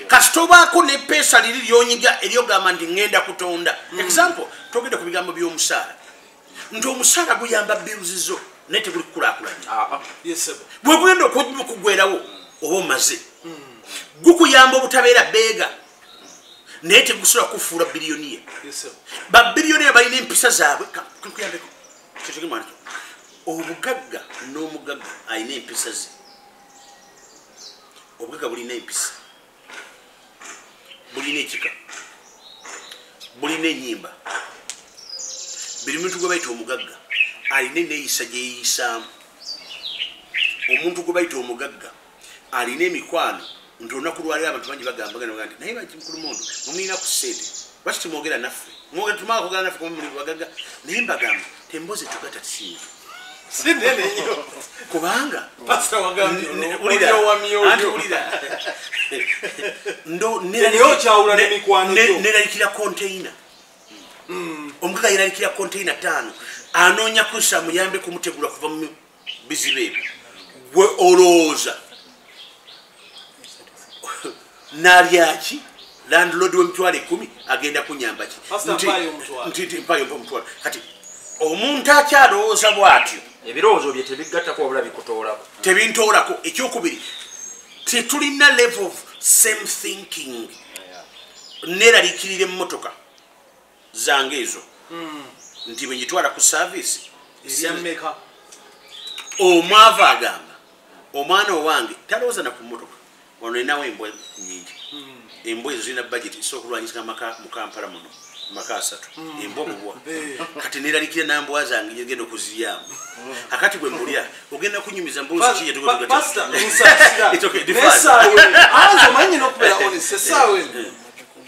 kasitobaako nepeesa liri lyonyiga eryogamba nti ŋŋenda kutonda. Example togenda ku bigambo by'omusaala nti omusaala guyamba biruzizo naye teguli kukulaakulanya. Bwe gugenda okugwerawo oba omaze gukuyamba obutabeera beega naye tegusobola kufuula biliyoniya. Babiliyoniya balina empisa zaabwe kuyambeko obugagga n'omugagga alina empisa ze. Obugagga bulina empisa, bulina ekika, bulina ennyimba. Buli muntu gwe bayita omugagga alina eneeyisa gyeyiyisaamu. Omuntu gwe bayita omugagga alina emikwano nti olunaku lwaliro abantu bangi bagambagana nti naye bakimukulumondo mumulina ku ssente lwaki timwogera naffe tumala kwogera naffe kuba muli bagagga naye mbagamba temboze tugata tisinga sinene nnyo kubanga pasita wagambye neralikira container omugagga yeralikira container 5 anoonya kussa muyambe kumutegula kuva mu bizibu ebyo gwe olowooza nalyaki landlord w'emitwalo 10 agenda kunyamba ki nti mpayo omutwalo kati omuntu akyalowooza bw'atyo ebirowoozo bye tebigattako wabula bikutoolako tebintoolako. Ekyokubiri tetulina level of same thinking. Neraliikirira emmotoka zange ezo nti bwe ngitwala ku service eryameka omwava agamba omwana owange talowooza na ku mmotoka wano enawo embwa nyingi. Embwa ezo zirina budget esobola mu Kampala muno maka 3 embwa mubwa kati neralikira nambwa zange ngenda okuziryamu akati bwe mbulira ogenda kunyumiza mbuzi kiye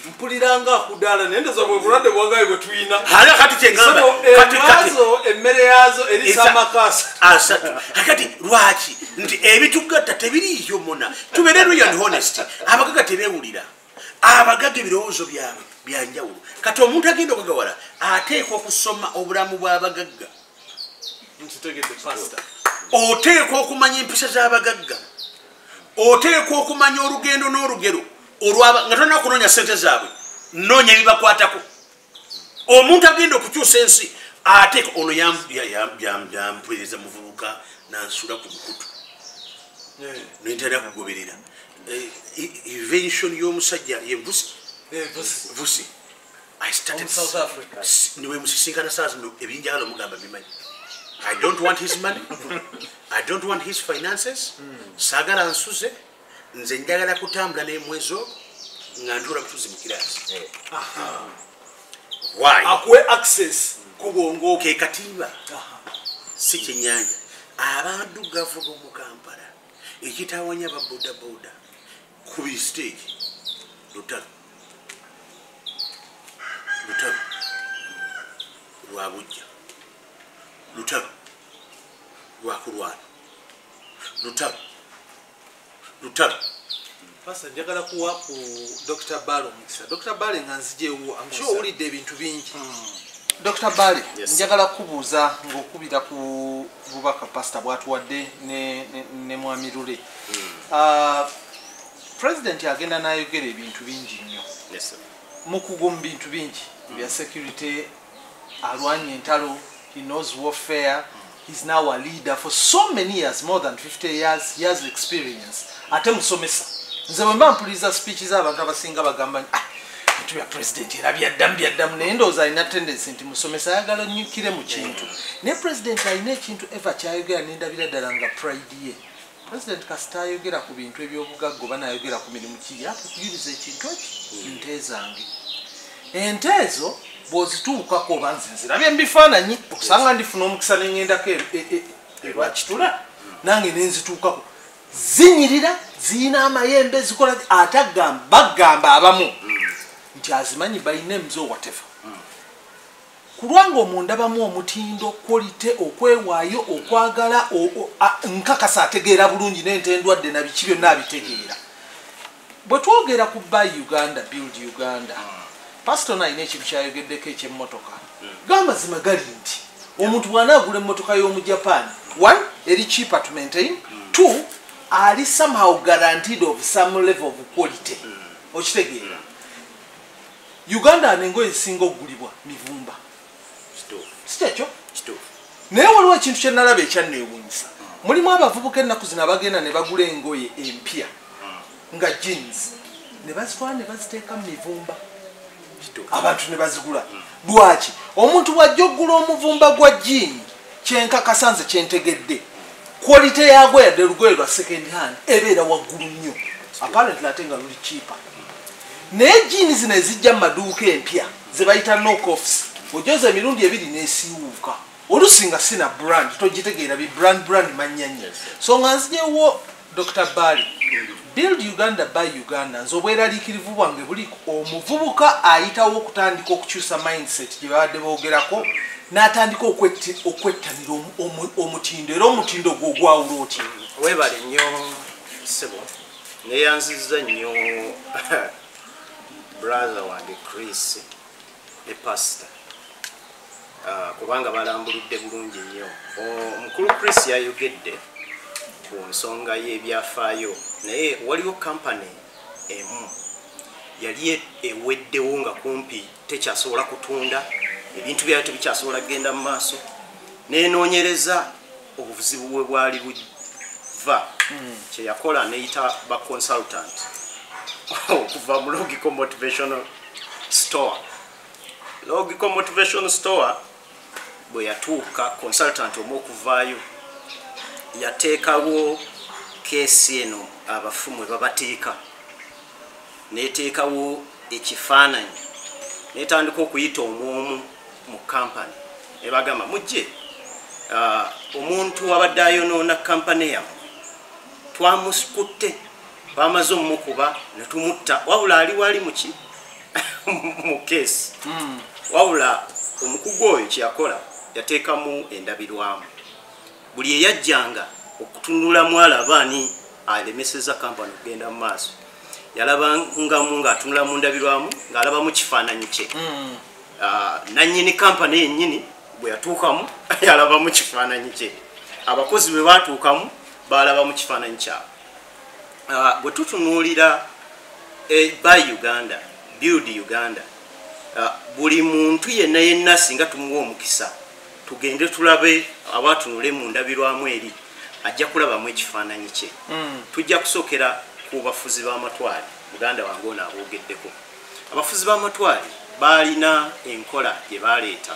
mpuliranga kudala nendeza bwe bulwadde bwangaye bwe tuyina hala kati kyengamba kati emmere yazo erisamakasa asatu akati lwaki nti ebitugatta tebiriyo mona tubeere real and honest abagaga tebewulira abagaga ebirowoozo byabwe byanjawulo kati omuntu agenda okugawala ateekwa okusoma obulamu bw'abagagga oteekwa okumanya empisa z'abagagga oteekwa okumanya olugendo n'olugero nga tolina kunoonya sente zaabwe noonya ebibakwatako omuntu agenda okukyusa ensi ateekwa ono yampeereza muvubuka nansula ku mukutu nentera kugoberera invention y'omusajja ye vusi niwe musisinkana saa zino ebinjala omugamba bimanyi I don't want his money. I don't want his finances. Sagala nsuze nze njagala kutambula n'emwezo nga ntula butuzi mu kirasi. Why? Akwe access kubongo ke katiba. Si kyenyanja. Abaddugavu mu Kampala ekitawanya ba boda boda ku stage lutalo lwabujja lutalo lwakulwana lutalo Pastor njagala kuwa ku Dr. Balo mukisa. Dr. Bale nga nzijewo I'm sure ulidde ebintu bingi. Dr. Bale njagala kubuuza ng'okubira ku bubaka Pastor bwatuwadde ne Mwami Lule. President agenda n'ayogera ebintu bingi nnyo. Mu kuguma bintu bingi bya security alwanye entalo. He knows warfare. He's now a leader for so many years, more than 50 years. He has experience. Ate musomesa. Nze bwe mpuliriza speeches abantu abasinga bagamba etu ya president era byaddamu naye ndowooza alina tendency nti musomesa ayagala nnyukire mu kintu. Ne president alina ekintu eva kyayogera n'endabira ddala nga pride ye. President kasita ayogera ku bintu eby'obugagga oba n'ayogera ku mirimu ki yakuyiriza ekintu eki nte zange. Ente ezo bw'ozituukako oba nze nzirabye mu bifaananyi okusanga ndifuna omukisa ne ŋŋendako lwakitula nange ne nzituukako zinyirira ziyina amayembe zikola ate bagamba abamu nti azimanyi balina emizo whatever kulwanga omundabamu omutindo kwolite okwewaayo okwagala nkakasa ategeera bulungi n'ente endwadde na biki byonna abitegeera bwe twogera ku Buy Uganda Build Uganda Pastor na ine ekintu kyayogeddeko eky'emmotoka gamba zima gali nti omuntu bw'anaagula emmotoka y'omu Japan one eri cheaper to maintain two ali somehow guaranteed of some level of quality okitegeera Uganda anengo esinga ogulibwa mivumba sikyekyo naye waliwo ekintu kye nalaba ekyanneewuunyisa mulimu abavubuka ennaku zino abagenda ne bagula engoye empya nga jeans ne bazitwala ne baziteeka mu mivumba abantu ne bazigula lwaki omuntu bw'ajja okugula omuvumba gwa jean kyenkakasa nze kyentegedde quality yagwo yadde lugoye lwa second hand ebeera waggulu nnyo apparently ate nga luli cheaper naye jeans zino ezijja mu maduuka empya ze bayita knockoffs ojoza emirundi ebiri n'esiiwuuka olusi nga sina brand togitegeera bi brand mannya nnyo so nga nzijewo Dr. Bali Build Uganda Buy Uganda nze obweraliikirivu bwange buli omuvubuka ayitawo okutandika okukyusa mindset gye babadde boogerako n'atandika okwettanira omutindo era omutindo gwo gwawula otya weebale nnyo ssebo neyanziza nnyo brother wange Chris ne pastor kubanga balambuludde bulungi nnyo omukulu Chris yayogedde ku nsonga y'ebyafaayo naye waliwo kampani emu yali eweddewo nga kumpi tekyasobola kutunda ebintu byayo tebikyasobola kugenda mu maaso nenoonyereza obuzibu bwe bwali buva kyeyakola neyita ba consultant okuva mu Logical Motivational Store. Logical Motivational Store bwe yatuuka consultant omu okuvaayo yateekawo keesi eno abafumu babateeka neteekawo ekifaananyi netandika okuyita omwomu mu kampani nebagamba mujje omuntu abadde ayonoona kampani yamu twamusikutte bamaze omumukuba netumutta wabula ali wali muki mu keesi wabula omukugu oyo kyeyakola yateekamu endabirwamu buli eyajjanga okutunula mwala abaani alemeseza kampani okugenda mu maaso yalaba ng'atunula mu ndabirwamu ng'alaba mu kifaananyi kye nannyini kampani yennyini bwe yatuukamu yalaba mu kifaananyi kye abakozi bwe baatuukamu balaba mu kifaananyi kyabwe bwe tutunuulira by Uganda build Uganda buli muntu yenna singa tumuwa omukisa tugende tulabe abatunule mu ndabirwamu eri ajja kulabamu ekifaananyi kye tujja kusookera ku bafuzi b'amatwale Uganda wange ono aboogeddeko abafuzi b'amatwale balina enkola gye baleeta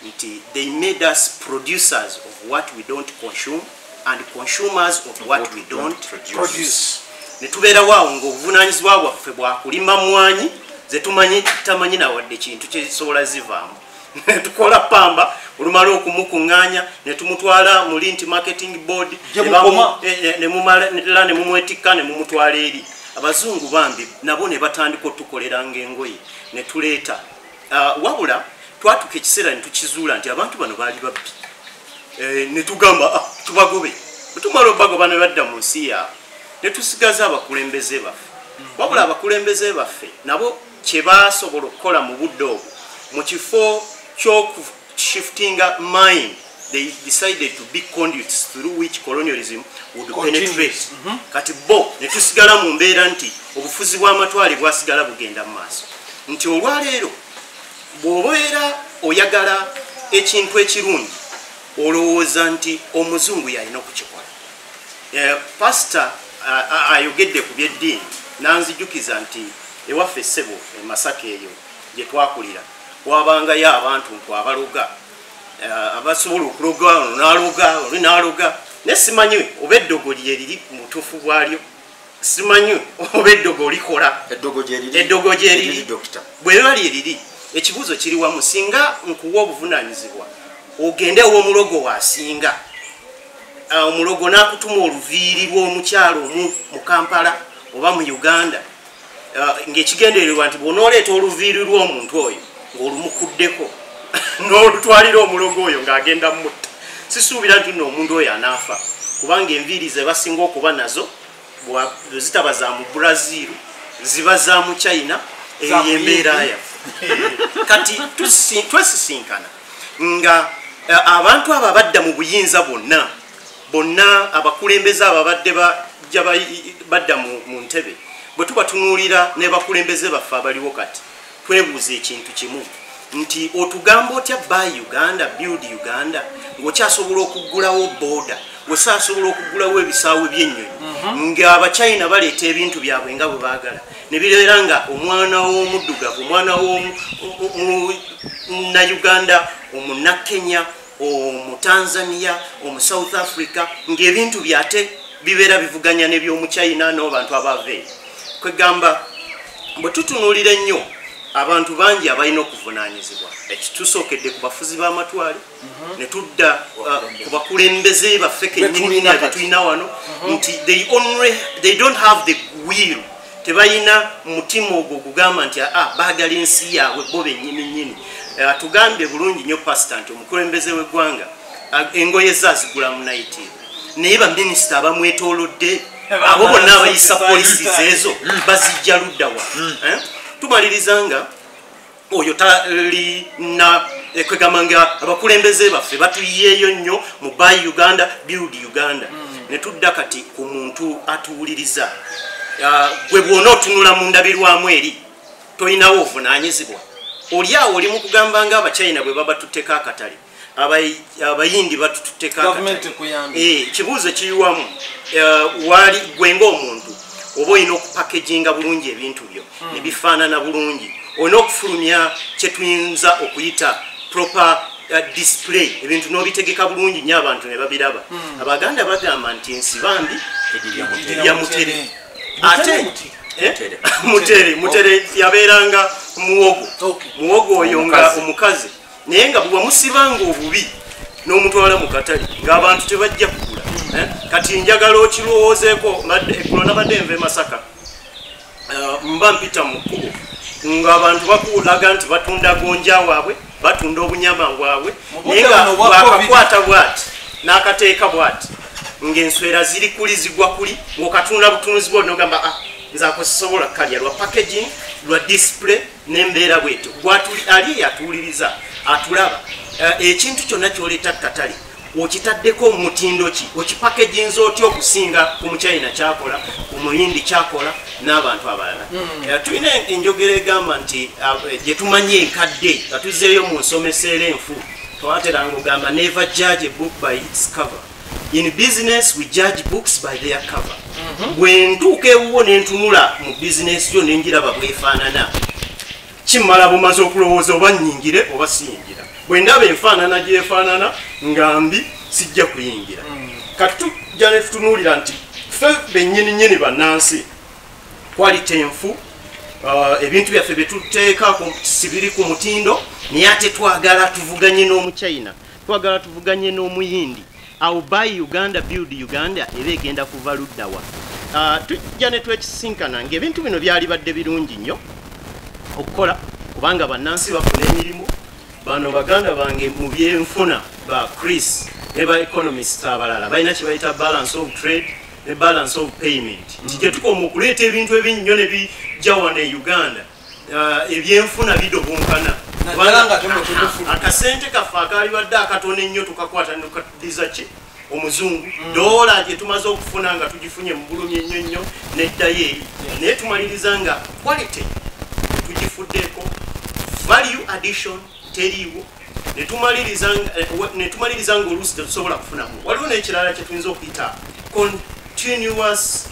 nti they made us producers of what we don't consume and consumers of what we don't produce ne tubeerawo awo ng'obuvunaanyizibwa bwaffe bwakulima mwanyi ze tumanyi tamanyi nawadde kintu kyezisobola zivaamu tukola pamba olumala okumukuŋŋaanya ne tumutwala mu Linti marketing board ne mumwetikka ne mumutwala eri abazungu bambi nabo ne batandika otukolera ng'engoye ne tuleeta wabula twatuka ekiseera ne tukizuula nti abantu bano baali babbi ne tugamba tubagobe tumala obagoba ne badda mu nsi yaabwe ne tusigaza abakulembeze baffe wabula abakulembeze baffe nabo kye baasobola okukola mu budde obwo mu kifo ky'okushiftinga mind they decided to be conduits through which colonialism would penetrate kati bo ne tusigala mu mbeera nti obufuzi bw'amatwale bwasigala bugenda mu maaso nti olwaleero bw'obeera oyagala ekintu ekirungi olowooza nti omuzungu yalina okukikola pasita ayogedde ku byeddiini nanzijukiza nti ewaffe ssebo emasaka eyo gye twakulira wabangayo abantu abaloga abasobola okuloga oli n'aloga naye simanyi oba eddogo lyeriri mu butuufu bwalyo simanyi oba eddogo likola eddogo gyeriri bwe liba lyeriri ekibuuzo kiri wamu singa nkuwa obuvunaanyizibwa ogende ew'omulogo waasinga omulogo n'akutuma oluviiri lw'omukyalo mu Kampala oba mu Uganda ng'ekigendererwa nti bw'onooleeta oluviiri lw'omuntu oyo ng'olumukuddeko n'olutwalira omulogo oyo ng'agenda mutta sisuubira nti nno omuntu oyo anaafa kubanga enviiri ze basinga okuba nazo bwe zitaba za mu Brazil ziba za mu China eyo embeera yaffe kati twesisinkana nga abantu abo abadda mu buyinza bonna abakulembeze abo abadde badda mu ntebe bwe tubatunuulira ne bakulembeze baffe abaliwo kati twebuuza ekintu kimu nti otugamba otya buy Uganda build Uganda ng'okyasobola okuggulawo booda wesasobola okuggulawo ebisaawe by'ennyonyi ng'abachina baleeta ebintu byabwe nga bwe baagala ne bireera nga omwana w'omuddugavu omwana w'Omunayuganda Omunnakenya Omutanzania Omu-South Africa ng'ebintu byate bibeera bivuganya n'ebyomuchina n'abantu abaveeyo kwegamba bwe tutunuulira ennyo abantu bangi abalina okuvunaanyizibwa ekitusookedde ku bafuzi b'amatwale ne tudda ku bakulembeze baffe kennyini betulina wano nti they don't have the will tebalina mutima ogwo gugamba nti baagala ensi yaabwe bo bennyini tugambye bulungi nnyo pasita nti omukulembeze w'eggwanga engoye ze azigula mu naitiri naye baminisita abamwetoolodde abo bonna abayisa policies ezo bazijja ludda wa tumaliriza nga oyo talina kwegamba nga abakulembeze baffe batuyiyeeyo nnyo mu buy Uganda build Uganda ne tudda kati ku muntu atuwuliriza gwe bwona otunula mu ndabirwamu eri tolinawo ovunaanyizibwa oli awo oli mu kugamba nga abachina bwe baba tutteko akatale abayindi batututteko akatale kibuuzo kiyiwamu wali gwe ng'omuntu oba olina okupakeginga bulungi ebintu byo ne bifaanana bulungi olina okufulumya kye tuyinza okuyita proper display ebintu n'obitegeka bulungi nnyo abantu ne babiraba abaganda bagamba nti ensi bambi erya mutere ate mutere yabeeranga muwogo oyo nga omukazi naye nga bwe wamusibanga obubi n'omutwala mu katale ng'abantu tebajja kugula kati njagala okirowoozeeko eggulo nabadde nva Masaka mba mpita mu kkubo ng'abantu bakulaga nti batunda gonja waabwe batunda obunyama bwabwe naye nga bwakakwata bwati n'akateeka bwati ng'enswera ziri kuli zigwa kuli ng'okatunda butunuzi bwo n'ogamba nza kusobola kalya lwa packaging lwa display n'embeera bwetu ali yatuuliriza atulaba ekintu kyonna kyoleta katale okitaddeko omutindo ki okipackagingza otya okusinga ku muchina kyakola ku muyindi kyakola n'abantu abalala tulina enjogera egamba nti gye tumanye enkadde nga tuzzeeyo mu nsomeseera enfu twateranga ogamba never judge a book by its cover. In business we judge books by their cover. Bwe ntuuka ewuwo ne ntunula mu business yo ne njiraba bwefaanana kimala bumaze okulowooza oba nnyingire oba siyingira. Bwe ndaba enfaanana gyefaanana nga mbi sijja kuyingira. Kati tujja ne tutunuulira nti ffe bennyini bannansi quality enfu ebintu byaffe bye tuteeka sibiri ku mutindo naye ate twagala tuvuganye n'omuchina twagala tuvuganye n'omuyindi awo buy Uganda build Uganda eba egenda kuva luddawa. Tujja ne twekisinkana ng'ebintu bino byali badde birungi nnyo okukola kubanga bannansi bafuna emirimu bano baganda bange mu byenfuna ba Chris ne ba economists abalala balina kye bayita balance of trade ne balance of payment nti gye tukoma okuleeta ebintu ebinnyo ne bijja wano e Uganda ebyenfuna bidobonkana akasente kaffe akaalibadde akatono ennyo tukakwata nokadiza ki omuzungu doola gye tumaze okufuna nga tugifunye mu bulumi ennyo nnyo neddayo eri naye tumaliriza nga quality tugifuddeeko value addition teriiwo netumaliriza nga oluusi tetusobola kufunamu. Waliwo n'ekirala kye tuyinza okuyita continuous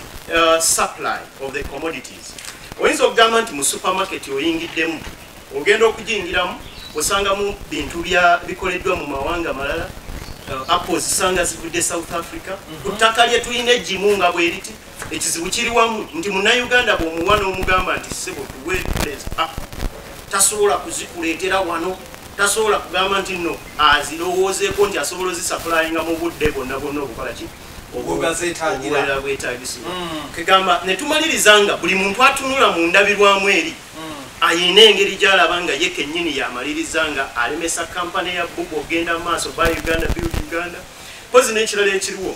supply of the commodities. Oyinza okugamba nti mu supermarket oyingiddemu ogenda okugiyingiramu osangamu bintu bikoleddwa mu mawanga malala apples zisanga zivudde South Africa ku ttaka lye tulina eggimu nga bweriti ekizibu kiri wamu nti munnayuganda bw'omuwa n'omugamba nti sebo tuwe tasobola kuzikuleetera wano tasobola kugamba nti nno azirowoozeeko nti asobola ozisaplayinga mu budde bwonna obukola ki obuwera bwetagisibwa kegamba ne tumaliriza nga buli muntu atunula mu ndabirwamu eri ayina engeri gy'alaba nga ye kennyini yamaliriza nga alemesa kampani ya bubu ogenda mu maaso buy Uganda build Uganda. Pozi n'ekirala ekiriwo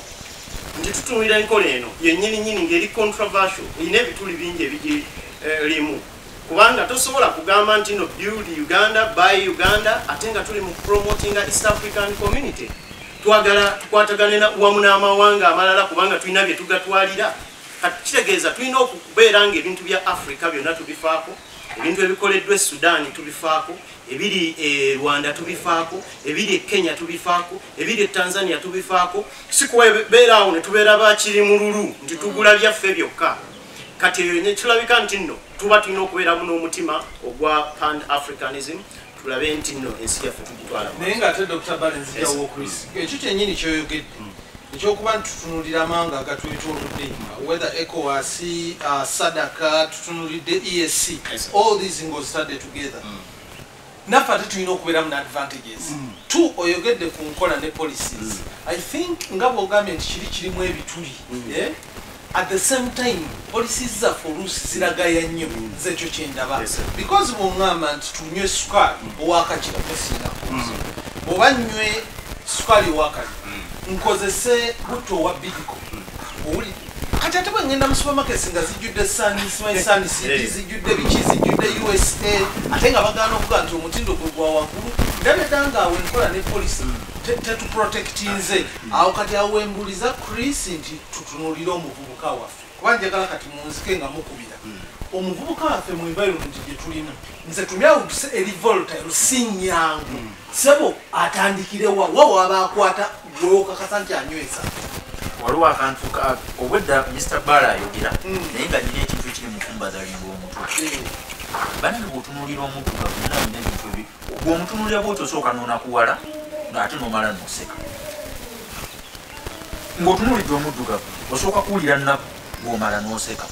nti tutunulira enkola eno yennyini ng'eri controversial erina ebituli bingi ebigirimu kubanga tosobola kugamba nti no build Uganda buy Uganda ate nga tuli mu promotinga East African community twagala tukwatagane wamu n'amawanga amalala kubanga tulina bye tugatwalira kati kitegeeza tulina okubeera ng'ebintu bya Africa byonna tubifaako ebintu ebikoleddwa e Sudan tubifaako ebiri e Rwanda tubifaako ebiri e Kenya tubifaako ebiri e Tanzania tubifaako sikubeera awo ne tubeera bakiri mu lulu nti tugula byaffe byokka kati ne tulabika nti nno tuba tulina okubeeramu n'omutima ogwa pan Africanism tulabe nti nno ensi yaffe tugitwala naye ng'ate Dr. Barnes jawo Chris ekyo kyennyini kyoyogedde ekyokuba tutunulira amawanga agatwetoolodde whether ECOWAS SADC tutunulidde EAC all these ng'ozitadde together naffe ate tulina okubeeramu n'advantages two oyogedde ku nkola ne policies I think nga bw'ogambye nti kirimu ebituli at the same time policies zaffe oluusi ziragaya nnyo zekyo kyendaba because bw'oŋŋamba nti tunywe sukaali owakakira tesinako bw'oba nnywe sukaali owakali nkozese butto owa bidiko owuli kati ate bwe ngenda mu supermarkets nga zijjudde sanisidi zijjudde biki zijjudde USA ate nga bagaana okuga nti omutindo gwe gwa waggulu ndabedda nga awo enkola ne polisi tetuprotectinze awo kati awembuliza Chris nti tutunulire omuvubuka waffe kuba njagala kati munzike nga mukubira omuvubuka waffe mu environment gye tulimu nze tumyawutuse eri volatile si nnyangu sebo atandikire wawa abakwata gwokakasa nti anywesa waliwo akantu obwedda Mr. Bala ayogera naye nga nyina ekintu ekiri mu kumbazalinga omutwe banene bw'otunuulira omuddugavu nina ebintu ebi bw'omutunuulira bwoti osooka n'onakuwala ate n'omala n'oseka ng'otunuulidde omuddugavu osooka kuwulira nnaku bw'omala n'oseka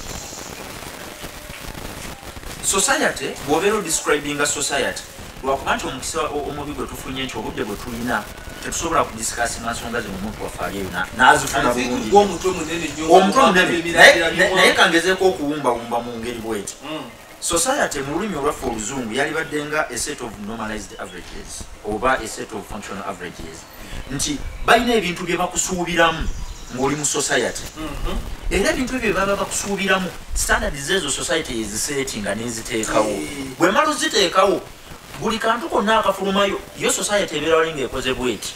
society bw'obeera odescribinga society lwakuba nti omukisa omubi gwe tufunye nti obudde bwe tulina tetusobola kudisikasinga nsonga ze omuntu waffe aliyo n'azifuna bulungi omutwe munene naye kangezeeko okuwumbawumba mu ngeri bweti society mu lulimi olwaffe oluzungu yalibadde nga a set of normalized averages oba a set of functional averages nti balina ebintu bye bakusuubiramu ng'oli mu society era ebintu ebyo baba bakusuubiramu standards ezo society ezisetinga n'eziteekawo bwe mala oziteekawo buli kantu konna akafulumayo yo society ebeera wali ng'ekoze bweti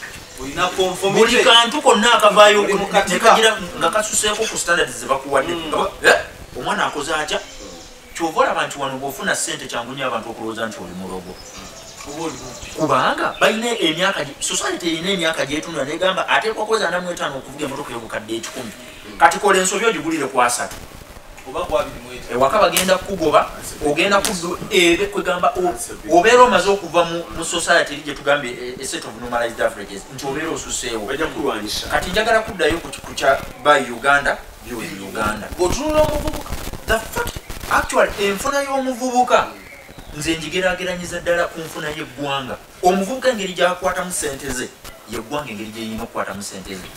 buli kantu konna akavaayo nekagira nga kasuseeko ku standards zebakuwadde omwana akoze atya kyova olaba nti wano bw'ofuna ssente kyangu nnyo abantu okulowooza nti oli mulogo kubanga balina emyaka society erina emyaka gyetunula negamba ateekwa kweza 45 okuvuga emotoka y'obukadde 10 kati kola ensobi ogigulire ku 3 ewaka bagenda kugoba ogenda kwegamba obeera omaze okuva mu society eri gyetugambye set of normalized Africans nti obeera osuseewo kati njagala kuddayo ku kya by Uganda byoli Uganda otunula omuvubuka the fact actually enfuna y'omuvubuka nze njigeraageranyiza ddala ku nfuna y'eggwanga omuvubuka engeri gyakwatamu ssente ze yeggwanga engeri gyeyina okukwatamu ssente ze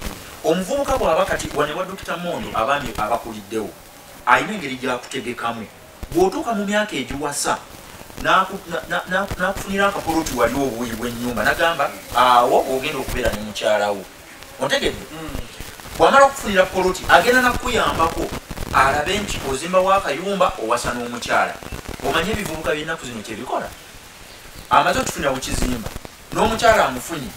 omuvubuka bw'aba kati wane wa Dr. Mondo abaami abakuliddewo ayina engeri gyakutegekamu bw'otuuka mu myaka egiwasa n'akufunira akapoloti wali obuuyi bw'ennyumba nagamba awo ogenda okubeera ne mukyalawo ontegedde bw'amala okufunira poloti agenda nakuyambako alabe nti ozimbawo akayumba owasa n'omukyala omanye ebivubuka by'ennaku zino kyebikola amaze otufunira bukizimba n'omukyala amufunye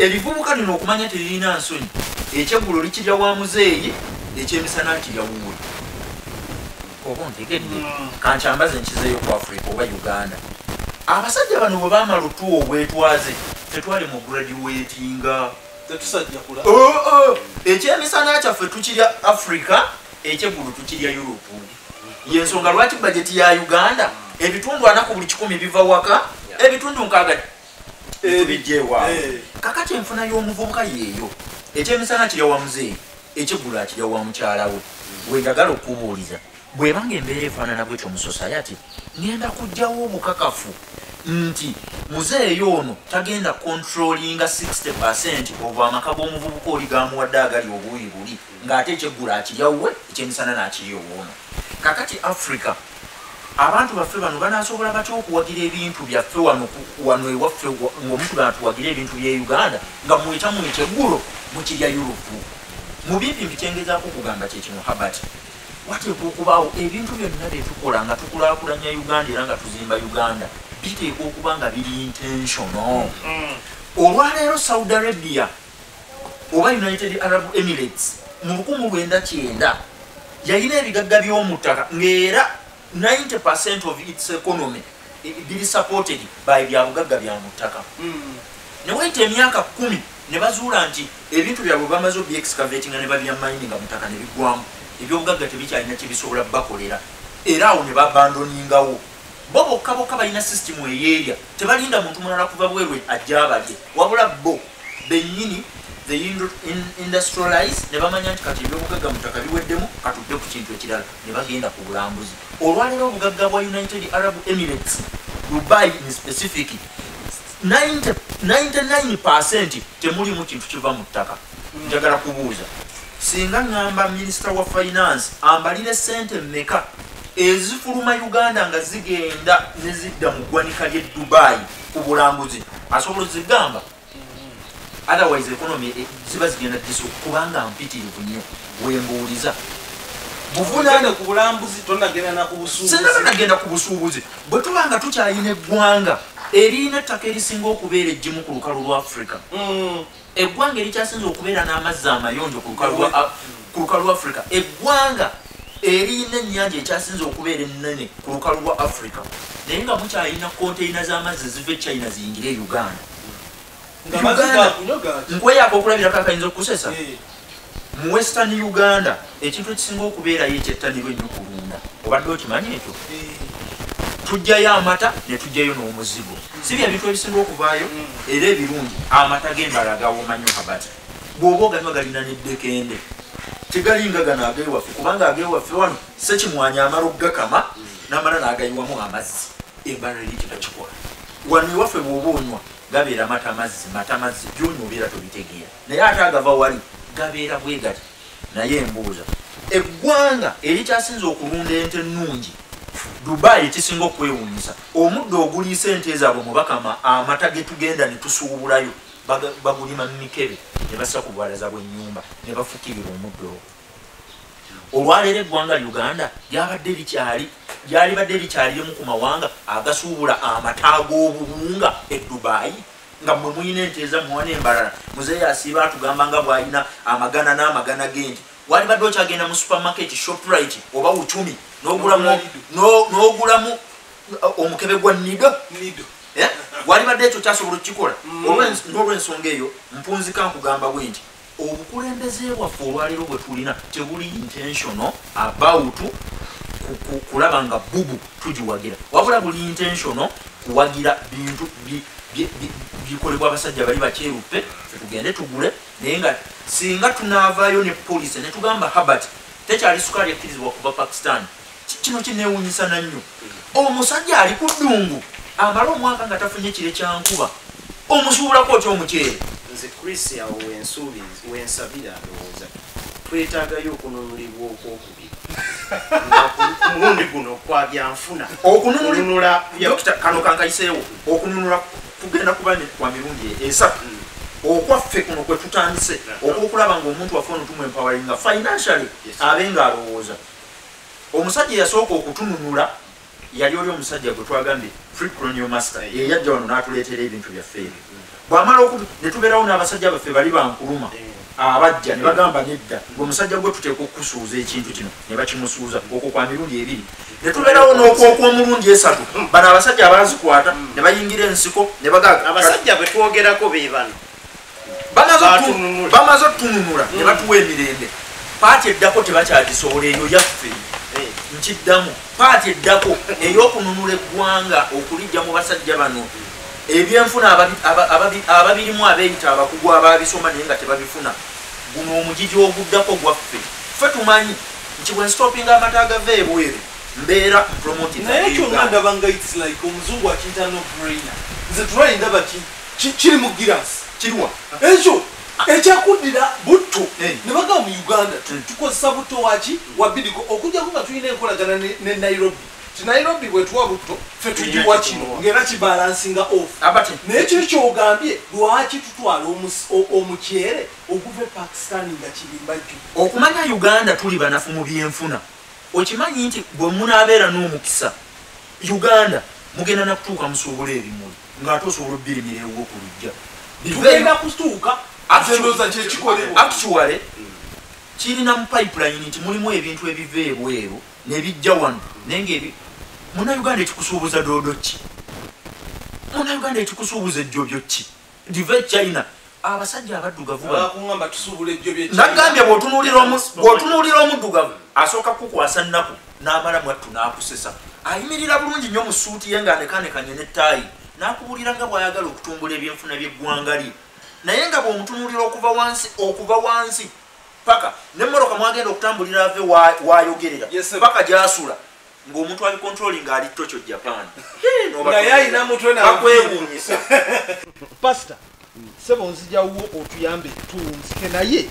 ebivubuka lino okumanya teririna nsonyi ekyeggulo likirya wa muzeeyi ekyemisana kirya wuwe oba ontegedde kankyambaze nkizeeyo ku Africa oba Uganda abasajja bano bwe baamala otuwa obwetwaze tetwali mu graduatinga ekyemisana kyaffe tukirya Africa ekyeggulu tukirya Europe yensonga lwaki bajeti ya Uganda ebitundu 4 buli 100 biva waka ebitundu 6 bijjeewaawo kakati enfuna y'omuvubuka yeeyo ekyemisana kirya wa muzeeyi ekyeggulu akirya wa mukyala we wegagala okubuuliza bwebanga embeera efaanana bwetyo mu society ngenda kujjawo obukakafu nti muzeeyi ono tagenda controllinga 60% ova amaka g'omuvubuka oli gamuwadde agali obuuyi buli ng'ate ekyeggulu akirya we ekyemisana n'akirya owoono kakati Africa abantu baffe bano banaasobola batya okuwagira ebintu byaffe wano ewaffe ng'omuntu banatuwagira ebintu bye Uganda nga mwetamu ekyeggulo mukirya Europe mu bimpimpi kyengezaako okugamba kyekino Habert wateekwa okubaawo ebintu byonna byetukola nga tukulaakulanya Uganda era nga tuzimba Uganda biteekwa okuba nga biri intentional olwaleero Saudi Arabia oba United Arab Emirates mu 1909 yalina ebigagga by'omuttaka ng'era 90% of its economy biri supported by byabugagga bya muttaka ne wayita emyaka 10 ne bazuula nti ebintu byabwe bamaze obyexcavatinga ne babyamininga muttaka ne biggwamu ebyobugagga tebikyalina kyebisobola bakolera era awo ne babandoningawo bo bokka balina system eyeerya tebalinda muntu mulala kuva bwerwe ajja abalye wabula bo bennyini the industrialize ne bamanya nti kati ebyobugagga muttaka biweddemu katudde ku kintu ekirala ne bagenda ku bulambuzi olwaleero obugagga bwa United Arab Emirates Dubai in specific 99% temulimu kintu kiva mu ttaka njagala kubuuza singa ngamba minister wa finance ambalire sente mmeka ezifuluma Uganda nga zigenda nezidda mu ggwanika ly'e Dubai ku bulambuzi asobola zigamba otherwise economy ziba zigenda diso kubanga mpitirivu nnyo wembuuliza buvunane ku bulambuzi tonnagenda na ku busuubuzi nagenda ku busuubuzi bwe tubanga tukyalina eggwanga erina ettaka erisinga okubeera eggimu ku lukalu lwa Africa eggwanga erikyasinza okubeera n'amazzi amayonjo ku lukalu lwa Africa eggwanga erina ennyanja ekyasinza okubeera ennene ku lukalu lwa Africa naye nga mukyalina konteyina z'amazzi ziva e China ziyingire e Uganda nkweyaka okulabirako akayinza okukusesa mu Western Uganda ekintu ekisinga okubeerayo ekyettanirwa ennyo kulunda obadde okimanyi ekyo tujjayo amata ne tujjayo n'omuzigo si bya bintu ebisinga okuvaayo era ebirungi amata g'embala agawooma nnyo kabati bw'oba oganywa galina n'eddekende tegalinga gano ag'ewaffe kubanga ag'ewaffe wano sekimwanya amala okugakama n'amala n'agayiwamu amazzi embala eri kyekakikola wano ewaffe bw'oba onywa gabeera mata mazzi byonywa obeera tobitegeera naye ate agava wali gabeera bwe gati naye embuuza eggwanga erikyasinza okulunda ente ennungi Dubai kisinga okwewuunyisa omuddo oguliisa ente zaabwe mu bakama amata ge tugenda ne tusuubulayo bagulima mu mikebe ne bassa ku bwalaza bw'ennyumba ne bafukirira omuddo. Olwaleero eggwanga Uganda lyalibadde likyaliremu ku mawanga agasuubula amata g'obuwunga e Dubai nga mmwe muyina ente ezamuwana embalala. Muzeeyi asiiba atugamba nga bw'alina amagana n'amagana g'ente. Walibadde okyagenda mu supermarket Shoprite oba Uchumi n'ogulamu omukebe gwa Nido. Walibadde ekyo kyasobola okukikola. N'olw'ensonga eyo mpunzika nkugamba bwe nti obukulembeze bwaffe olwaleero bwe tulina tebuli intentional about kulaba nga bubu tugiwagira, wabula buli intentional kuwagira bintu bikolebwa abasajja bali bakyeruppe tugende tugule. Naye nga singa tunaavaayo ne poliisi ne tugamba Herbert tekyali sukaali ekkirizibwa kuva Pakistan, kino kineewuunyisa nannyo. Omusajja ali ku ddungu amala omwaka nga tafunye kire kyankuba, omusuubulako otya omuceere? Nze Chris awo wensabira ndowooza twetaagayo okununulibwa okwokubiri mulundi guno kwa byanfuna okununula kano kankayiseewo okununula kugenda kuba kwa mirundi esatu. Okwaffe kuno kwe tutandise okwokulaba ng'omuntu waffe ono tumwempawalinga financially abe nga alowooza. Omusajja yasooka okutununula yali oli omusajja gwe twagambye Free Colonial Master yeyajja wano n'atuleetera ebintu byaffe ebyo. Bw'amala ne tubeerawo n'abasajja baffe bali bankuluma abajja ne bagamba nedda ng'omusajja gwe tuteeka okusuuza ekintu kino ne bakimusuuza okwo kwa mirundi ebiri. Ne tubeerawo n'okw'omulundi esatu bano abasajja abazikwata ne bayingira ensiko ne bagaaga abasajja bwe twogerako be bano bamaze otununula ne batuwa emirembe. Paati eddako tebakyagisobola eyo yaffe nkiddamu. Paati eddako ey'okununula eggwanga okulijja mu basajja bano ebyenfuna ababirimu abeeyita abakugu ababisoma naye nga tebabifuna. Guno omugigi oguddako gwaffe ffe tumanyi nti bwe nstopinga amata agava ebweru mbeera mpromoting. Naye kyonna ndaba nga it's like omuzungu akiyita no brainer. Nze tulwaye ndaba kiri mu girasi kiriwa ekyo ekyakuddira butto ne bagamba mu Uganda tukozesa butto waki wabidiko okujjako nga tulina enkolagana ne Nairobi. Nairobi bwe tuwa butto ffe tugiwa kino ng'era kibalansinga off. Naye kyo kyogambye lwaki tutwala omukyere oguva e Pakistan nga kirimbajju. Okumanya Uganda tuli banafu mu byenfuna. Okimanyi nti bwe munaabeera n'omukisa Uganda mugenda nakutuuka musuubula ebimuli ng'ate osobola obbirimira ew'okulujja. Tugenda kutuuka atendoza kyekikolebwa. Actually kirina mu pipeline nti mulimu ebintu ebiva ebweru nebijja wano naye ng'ebi Munnayuganda ekikusuubuza doodo ki? Munnayuganda ekikusuubuza ejjobyo ki? Dive China abasajja abaddugavu bakungamba tusuubula ejjobyo ki? Nagambye bw'otunuulira omuddugavu asooka kukwasa nnaku n'amala mwattu n'akusesa. Ayimirira bulungi nnyo mu suuti ye ng'anekanekanye n'ettaayi n'akubulira nga bw'ayagala okutumbula ebyenfuna by'eggwanga lye. Naye nga bw'omutunuulira okuva wansi paka n'emmoroka mwagenda okutambulira ave waayogerera paka gy'asula ng'omuntu abikontrolinga ali Tokyo Japan. Naye alina mutwe nakwewuunyisa. Pastor sebo nzijawo otuyambe tunzike naye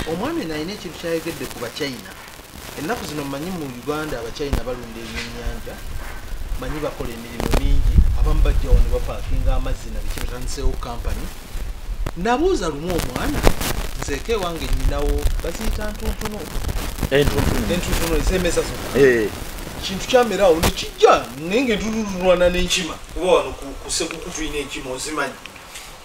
omwami nayina ekintu kyayogedde ku Bachina. Ennaku zino mmanyi mu Uganda Abachina balunda ebyennyanja, manyi bakola emirimu mingi, abamu bajja wano bapaakinga amazzi na biki batandiseewo kampani. Nabuuza lumu omwana nzeeke ewange nnyinawo baziyita ntuntuno ez'emeza zonna. Kintu kyamerawo ne kijja naye ng'entuntunulwana n'enkima kuba wano ku Sekuku tulina enkima ozimanyi.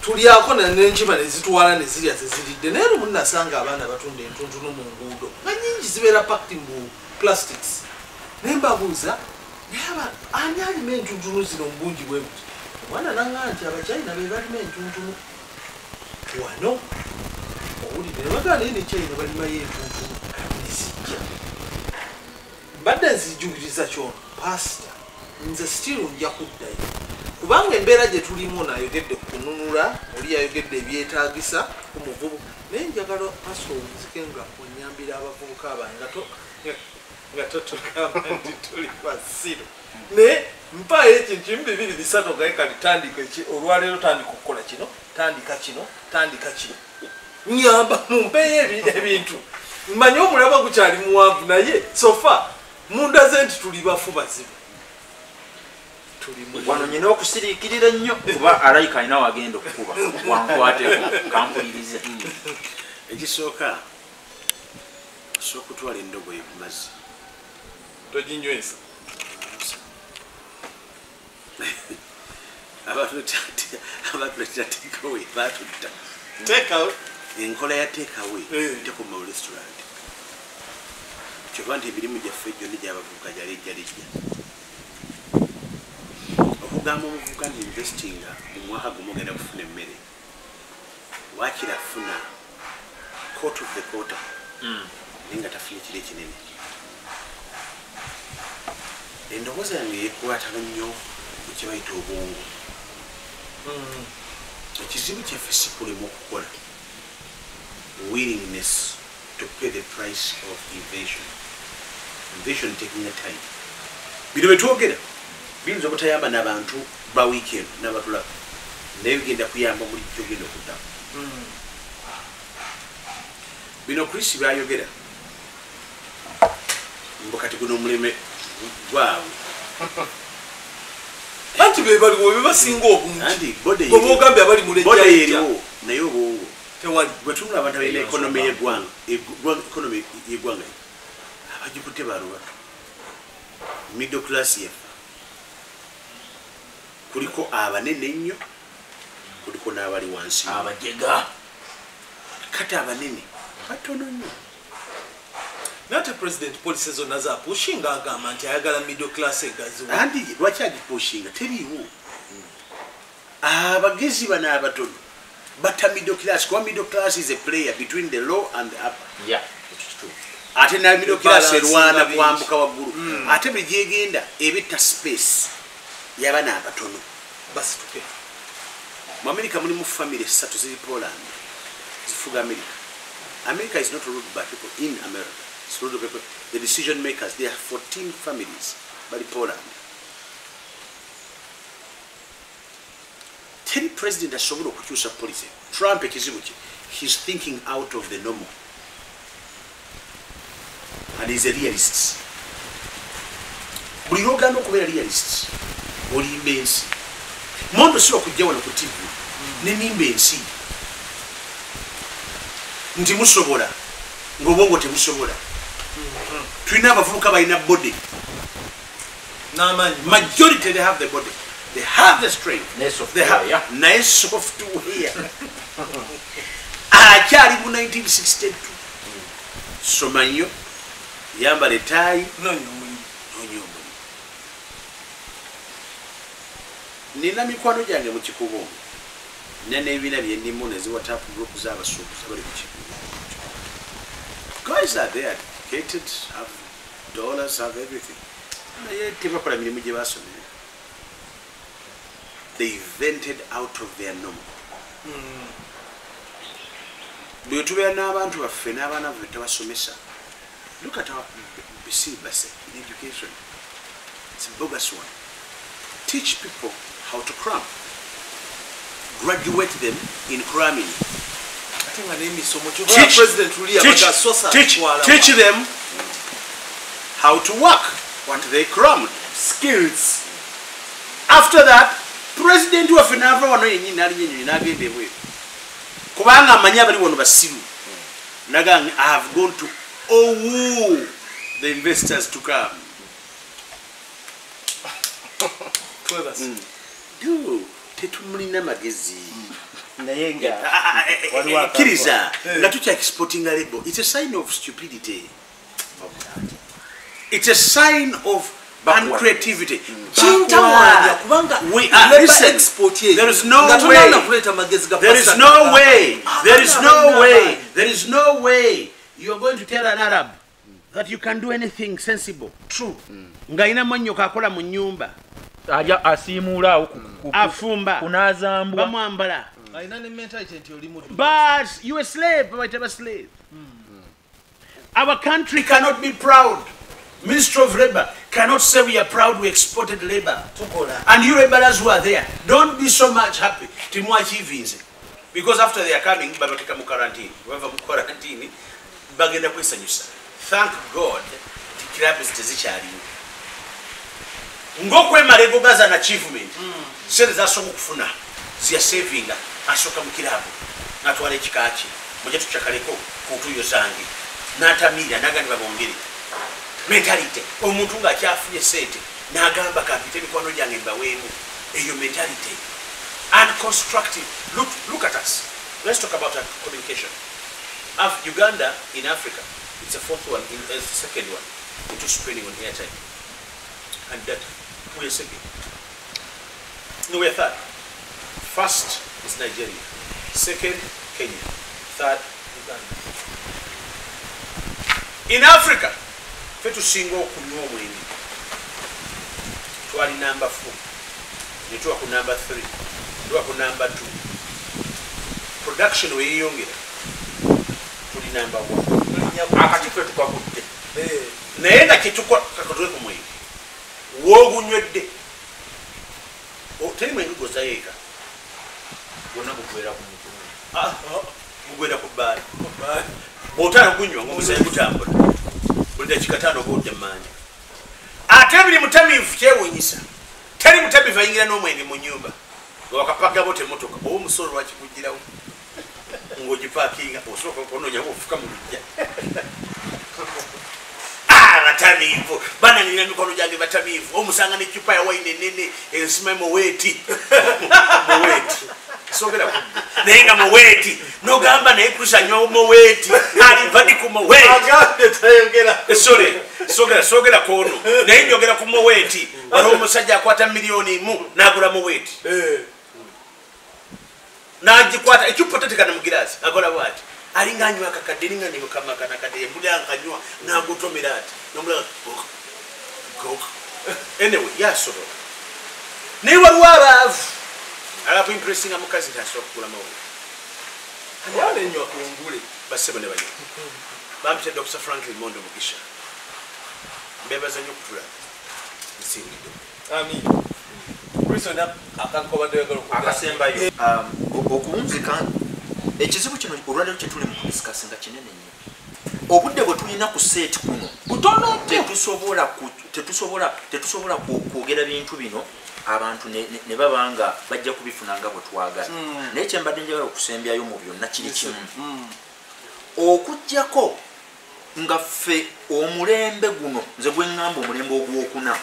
Tulyako n'enkima ne zitwala ne zirya zeziridde. Naye lumu nasanga abaana batunda entuntuno mu nguudo nga nnyingi zibeera packed mu plastics. Naye mbabuuza naye ani alima entuntuno zino mu bungi bwe buti? Omwana n'aŋŋamba nti Abachina be balima entuntuno wano owulidde ne bagamba naye ne China balimayo entuntuno ne zijja. Mbadde nzijuliriza kyono pasita nze still nja kuddayo kubanga embeera gye tulimu n'ayogedde ku kununula oli yayogedde ebyetaagisa ku muvubuka naye njagala pasita omuzike nga onyambira abavubuka abange nga totugamba nti tuli basiro naye mpaayo ekintu kimu bibiri bisatu gaye kali tandika olwaleero tandika okukola kino tandika kino tandika kino nyamba mumpeeyo ebintu mmanyi omulaba gukyali muwanvu naye sofa mundaze nti tuli bafu bazibu wano nyina okusiriikirira nnyo kuba alayika alina wagenda okukuba wankwateko kampulirize. Ekisooka okutwala endogoyi ku mazzi toginywesa abantu takeaway batutta takeaway enkola ya takeaway tekoma mu restaurant kyova nti emirimu gyaffe gyonna gyabavubuka jalijja okugamba omuvubuka nti investinga mu mwaka gumu ogenda kufuna emmere wakira funa quarter of the quarter naye nga tafuna ekiro ekinene endowooza yange yekwataga nnyo ku kye bayita obwongo ekizibu kyaffe si kulema okukola willingness to pay the price of invasion taking a time bino betwogera biyinza obutayamba n'abantu ba weekend n'abatulaba naye bigenda kuyamba buli kyogenda okuddamu bino Chris byayogera mbukati guno omuleme gwabwe anti be baliwo be basinga obungi obugambye abali mu bode yeriwo naye obwongo tewali bwe tunula abantu balina ekonomi y'eggwanga abagikutte baluba middle class yaffe kuliko abanene ennyo kuliko n'abali wansi abajega kati abanene batono nnyo nate president police zonna za pushing agamba nti ayagala middle class egaziwa andi lwaki agipushinga teriiwo abagezi bano abatono bata middle class kuba middle class is a player between the low and the upper ate na middle class erwana kwambuka waggulu ate begyegenda ebita space y'abaana abatono basi tuke mu America mulimu family 3 ziri Poland zifuga America. America is not ruled by people in America. It's ruled by people, the decision makers. There are 14 families by Poland. Tell President asobola okukyusa policy. Trump ekizibu kye, he's thinking out of the normal. And he's a realist. Buli lwogamba okubeera realist, olimba ensi. Mondo si okujja wano ku TV nenimba ensi. Nti musobola, ng'obwongo tebusobola. Tulina abavubuka balina body. Majority they have the body. They have the strength. They have nice software. Akyali mu 1962. Soma nnyo, yambala ettaayi, n'onywa. Nina mikwano gyange mu kikubo. Nina n'ebibiina bye nnimu ne zi WhatsApp group z'abasuubuzi abali mu kikubo. Guys are there, educated, have dollars, have everything. Naye tebakola mirimu gye basomera. They vented out of their normal. Bwe tubeera n'abantu baffe n'abaana baffe tebasomesa. Look at our syllabus in education. It's a bogus one. Teach people how to cram. Graduate them in cramming. Teach them how to work what they crammed. Skills. After that, President waffe n'ava wano yennyini n'alinyennyonyi n'agenda ebweru. Kubanga amanyi abali wano basiru. Nagamba I have gone to woo the investors to come. Do tetumulina magezi. Kiriza nga tukya exporting a label. It's a sign of stupidity. It's a sign of uncreativity. Listen, there is no way. There is no way. There is no way. There is no way. You are going to tell an Arab that you can do anything sensible. True. Ngaina mwanyo kakola mu nyumba. Aja asimula afumba kunazambwa bamwambala. But you a slave, whatever slave. Our country cannot be proud. Minister of Labor cannot say we are proud we exported labor. And you laborers who are there, don't be so much happy. Because after they are coming, quarantine. Thank God the club is ng'okwemala egogaza na achievement sente zasobola okufuna ziyasevinga asooka mu kirabu n'atwala ekika kye mujja tukyakaleko ku ntuuyo zange n'atamiira n'agandi babongere mentality omuntu ng'akyafunye sente n'agamba kampita emikwano gyange mbaweemu eyo mentality unconstructive. Look at us. Let's talk about our communication. Uganda in Africa, it's the fourth one, the second one, which is spending on airtime and data. We are second. No, we are third. First is Nigeria. Second, Kenya. Third, Uganda. In Africa, fetu singo kunywa mwingi. Tuwali number 4. Nituwa ku number 3. Nituwa ku number 2. Production we yongera. Tuli number 1. Akachikwe tukakute. Naenda kitukwa kakotwe ku mwingi. Wogunywedde. Teri mwengi gozayeka. Gona kukwera ku mutumu. Mugwera ku bali. Botana kunywa ngomusaye kutambula. Bulida chikatano godde manja. Atebiri mutamivu kyewunyisa. Teri mutamivu ayingira n'omwenge mu nyumba. Wakapaga bote motoka. Owo musoro wakikugirawo. Ngogipakinga osoka kononya ofuka mu lujja. Batamivu. Bana nina mikono gyange batamivu. Omusanga ne chupa ya wine nene ensima mo weti. Mo weti. Sogera ku. Nenga mo weti. No gamba na ikusanywa mo weti. Ali vadi ku mo weti. Agande tayongera. Sorry. Sogera kono. Na injogera ku mo weti. Waro musajja akwata milioni mu nagula mo weti. Najikwata echupa tetekana mu girasi. Agola bwati. Alinganywa akakadiringa ni kama kana kade mbula ankanywa na gutomirati nombula go anyway yasoro ne warwara alapo impressing amukazi tasoko kula mawo wale nywa kungule basebo ne banyo bamche Dr. Franklin Mondo Mugisha bebaza nyo kutula nsingido amin Prisona akankoba degalo akasemba yo okuunzika ekizibu kino olwalero kyetuli mu kudisikasinga kinene nnyo obudde bwe tulina ku seeti kuno butono tetusobola kwogera bintu bino abantu ne babanga bajja kubifuna nga bwe twagala naye kyembadde njagala okusembyayo mu byonna kiri kimu okujjako nga ffe omulembe guno nze gweŋŋamba omulembe ogwokuna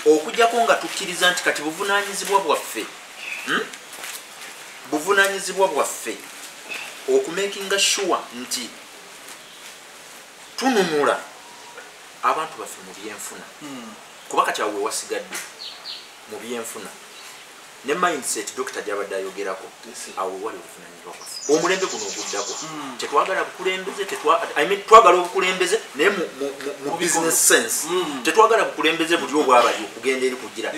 okujjako nga tukkiriza nti kati buvunaanyizibwa bwaffe okumakinga sure nti tununula abantu baffe mu byenfuna kuba kati awo wasigadde mu byenfuna ne mindset Dr. Jabadde ayogerako awo wali obuvunaanyizibwa bwaffe omulembe guno oguddako tetwagala bukulembeze twagala obukulembeze naye mu business sense tetwagala bukulembeze buli obwabali okugenda eri kugira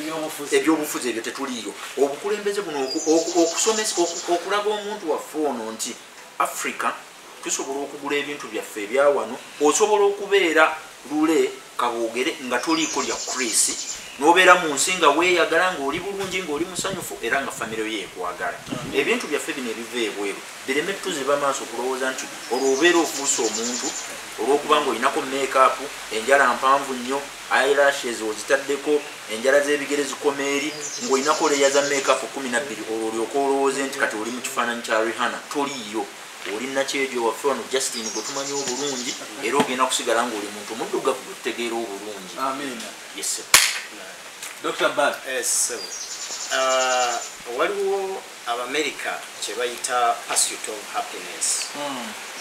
ebyobufuzi ebyo tetuliyo obukulembeze buno okusomesa okulaga omuntu waffe ono nti Africa tusobola okugula ebintu byaffe ebyawano osobola okubeera lule kaboogere nga toliko lya Chris nobeera mu nsi nga weeyagala ng'oli bulungi ng'oli musanyufu era nga famire ye ekwagala ebintu byaffe bino ebiva ebweru bireme tuziba maaso okulowooza nti olwo obeera ofuusa omuntu olw'okuba ng'olinako make-up enjala mpanvu nnyo eyelashes ozitaddeko enjala z'ebigere zikoma eri ng'olinako leya za make-up 12 olwo olyoka olowooze nti kati oli mu kifaananyi kya Rihanna toliiyo olina kyejo waffe wano Justin gwe tumanyi obulungi era ogenda kusigala ng'oli muntu muddugavu gwe tutegeera obulungi amen yes Dr. Bad waliwo Abamerika kye bayita pursuit of happiness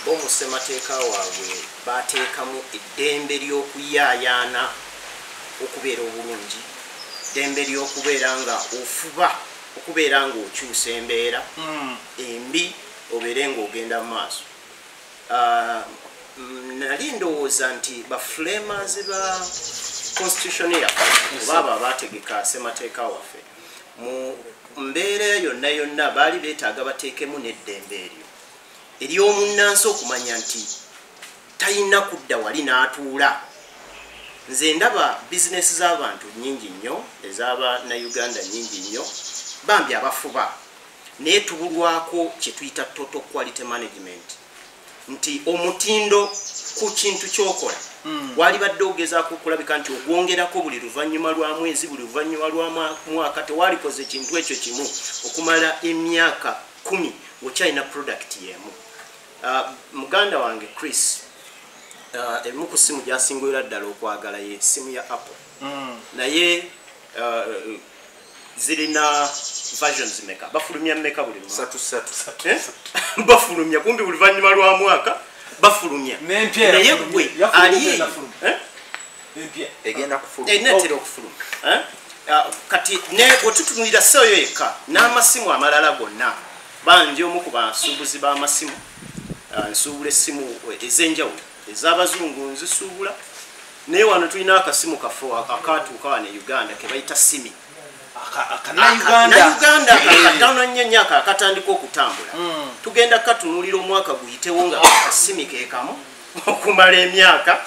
bo mu ssemateeka waabwe bateekamu eddembe ly'okuyaayaana okubeera obulungi eddembe ly'okubeera nga ofuba okubeera ng'okyusa embeera embi obeere ng'ogenda mu maaso nali ndowooza nti baframers ba constitution yaffe oba abo abategeka ssemateeka waffe mu mbeera yonna baali beetaaga bateekemu n'eddembe eryo ery'omunnansi okumanya nti talina kudda wali n'atuula nze ndaba bizinesi z'abantu nnyingi nnyo ez'Abannayuganda nnyingi nnyo bambi abafuba naye tubulwako kye tuyita total quality management nti omutindo ku kintu kyokola wali badde ogezaako okulabika nti ogwongerako buli luvannyuma lwa mwezi buli luvannyuma lwa mwaka tewalikoze kintu ekyo kimu okumala emyaka 10 okyalina product yemu. Muganda wange Chris emu ku simu gyasingulira ddala okwagala ye simu ya Apple naye zirina versions meka bafulumya meka buli bafulumya kumbi buli luvannyuma lwa mwaka bafulumya naye gwe ali egenda kufulumya netera okufulumya kati ne bwetutunulira seyo yekka n'amasimu amalala gonna bangi omu ku basuubuzi b'amasimu nsuubula essimu ez'enjawulo ez'abazungu nzisuubula naye wano tulina akasimu kafo akatuuka wano e Uganda ke bayita simi Uganda akatono nnyo nnyo akatandika okutambula tugenda katunulira omwaka guyitewo nga akasimi keekamu okumala emyaka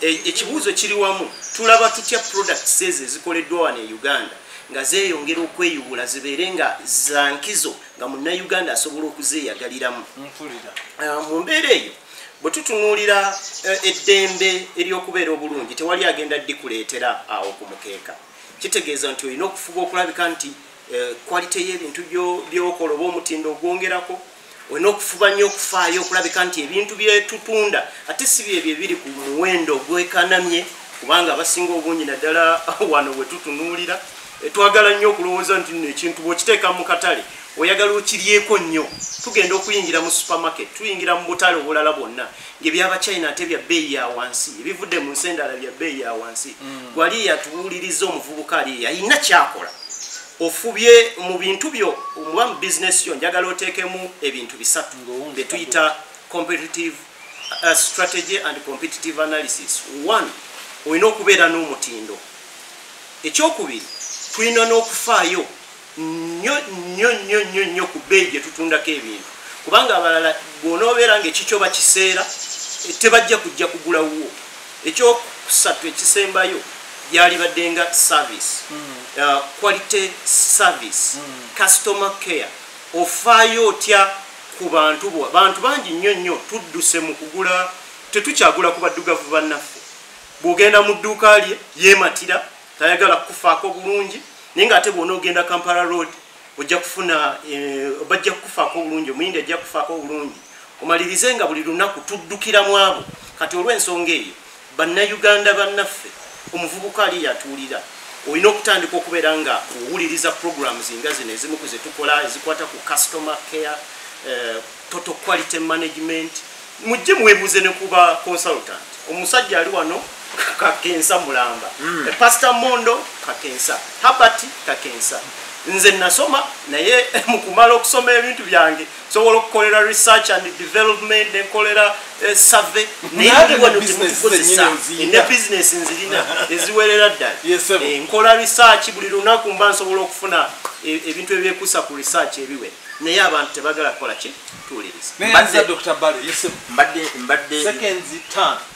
ekibuuzo kiri wamu tulaba tutya products ezo ezikoleddwa wano e Uganda nga zeeyongera okweyubula zibeere nga za nkizo nga munnayuganda asobola okuzeeyagaliramu mu mbeera eyo bwe tutunuulira eddembe ery'okubeera obulungi tewali agenda dikuleetera awo ku mukeeka kitegeeza nti olina okufuba okulabika nti kwalite y'ebintu by'okola oba omutindo ogwongerako olina okufuba nnyo okufaayo okulabika nti ebintu byetutunda ate si byebyo ebiri ku muwendo ogwekanamye kubanga abasinga obungi naddala wano bwe tutunuulira twagala nnyo okulowooza nti ekintu bw'okiteeka mu katale oyagala okiryeko nnyo tugenda okuyingira mu supermarket tuyingira mu butale obulala bwonna ng'ebyabachina ate bya bbeeyi ya wansi ebivudde mu nsi endala bya bbeeyi ya wansi gwali yatuwuliriza omuvubuka ali alina kyakola ofubye mu bintu byo muba mu bizinesi yo njagala oteekemu ebintu bisatu bye tuyita competitive strategy and competitive analysis. One, olina okubeera n'omutindo. Ekyokubiri tulina n'okufaayo nnyo ku bbeeyi gye tutundako ebintu kubanga abalala bw'onoobeera ng'ekikyo bakiseera tebajja kujja kugulawo. Ekyokusatu ekisembayo byali badde nga service, quality service, customer care. Ofaayo otya ku bantu bo. Bantu bangi nnyo tudduse mu kugula, tetukyagula ku baddugavu bannaffe. Bw'ogenda mu dduuka lye yeematira tayagala kufaako bulungi naye ng'ate bw'onoogenda Kampala Road ojja kufuna bajja kufaako bulungi, omuyindi ajja kufaako bulungi. Omalirize nga buli lunaku tuddukiramu abo. Kati olw'ensonga eyo bannayuganda bannaffe omuvubuka ali yatuulira olina okutandika okubeera nga owuliriza programs nga zino ezimu ku ze tukola ezikwata ku customer care, total quality management. Mujje mwebuuze ne kuba consultant. Omusajja ali wano Kakensa Mulamba, Pastor Mondo Kakensa, Habati Kakensa. Nze nasoma naye mukumala okusoma ebintu byange sobola okukolera research and development nenkolera survey naye wano temukozesa ne business nzirina eziwerera ddala nkola research buli lunaku mba nsobola okufuna ebintu ebyekusa ku research ebiwe naye abantu tebagala kukola ki tuwuliriza. Mbadde Dr. Bale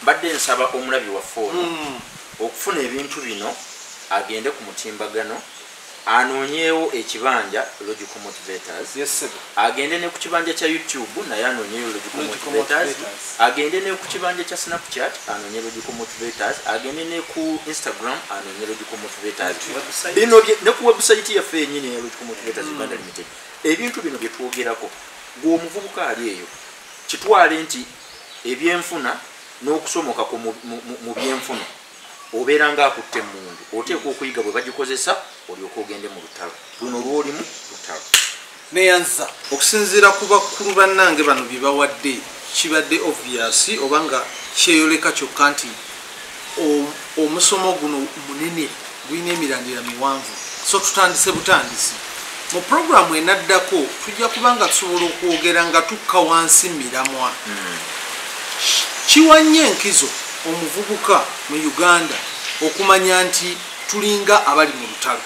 mbadde nsaba omulabi wa foono okufuna ebintu bino agende ku mutimbagano anoonyeewo ekibanja Logical Motivators, agende ne ku kibanja kya YouTube naye anoonyeewo Logical Motivators, agende ne ku kibanja kya Snapchat anoonye Logical Motivators, agende ne ku Instagram anoonye Logical Motivators, bino ne ku website yaffe yennyini ya Logical Motivators Uganda Limited. Ebintu bino bye twogerako gw'omuvubuka ali eyo kitwale nti ebyenfuna n'okusomoka mu byenfuna obeera ng'akutte mundu oteekwa okuyiga bwe bagikozesa olyoka ogende mu lutalo luno lw'olimu lutalo. Neyanza okusinziira ku bakulu bannange bano bye bawadde kibadde obvious oba nga kyeyoleka kyokka nti omusomo guno munene gulina emirandira miwanvu, so tutandise butandisi. Mu programu enaddako tujja kubanga tusobola okwogera nga tukka wansi miramwa. Kiwanye enkizo omuvubuka mu Uganda okumanya nti tulinga abali mu lutalo,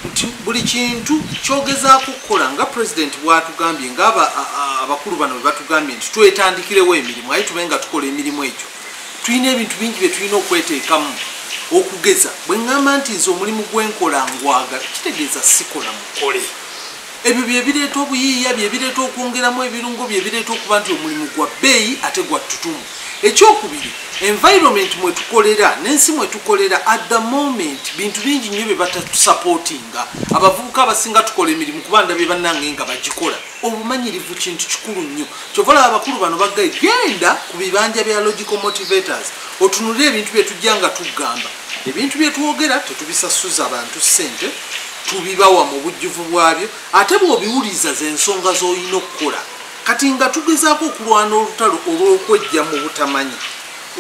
nti buli kintu kyogezaako kukola nga president bw'atugambye nga abakulu bano bwe batugambye nti twetandikirewo emirimu aye tube nga tukola emirimu egyo. Tulina ebintu bingi bye tulina okweteekamu okugeza. Bwe ŋŋamba nti nze omulimu gwenkola ngwaga kitegeeza sikola mukole. Ebyo bye bireeta obuyiiya, bye bireeta okwongeramu ebirungo, bye bireeta okuba nti omulimu gwa bbeeyi ate gwa ttutumu. ekyokubiri environment mwe tukolera n'ensi mwe tukolera at the moment bintu bingi nnyo bye batatusupportinga abavubuka abasinga tukola emirimu kuba ndabye bannange nga bagikola obumanyirivu kintu kikulu nnyo kyovala abakulu bano baggaye genda ku bibanja bya logical motivators otunulire ebintu bye tujja nga tugamba ebintu bye twogera tetubisasuza abantu ssente tubibawa mu bujjuvu bwabyo ate bw'obiwuliza z'ensonga z'olina okukola kati nga tugezaako okulwana olutalo olw'okwejja mu butamanyi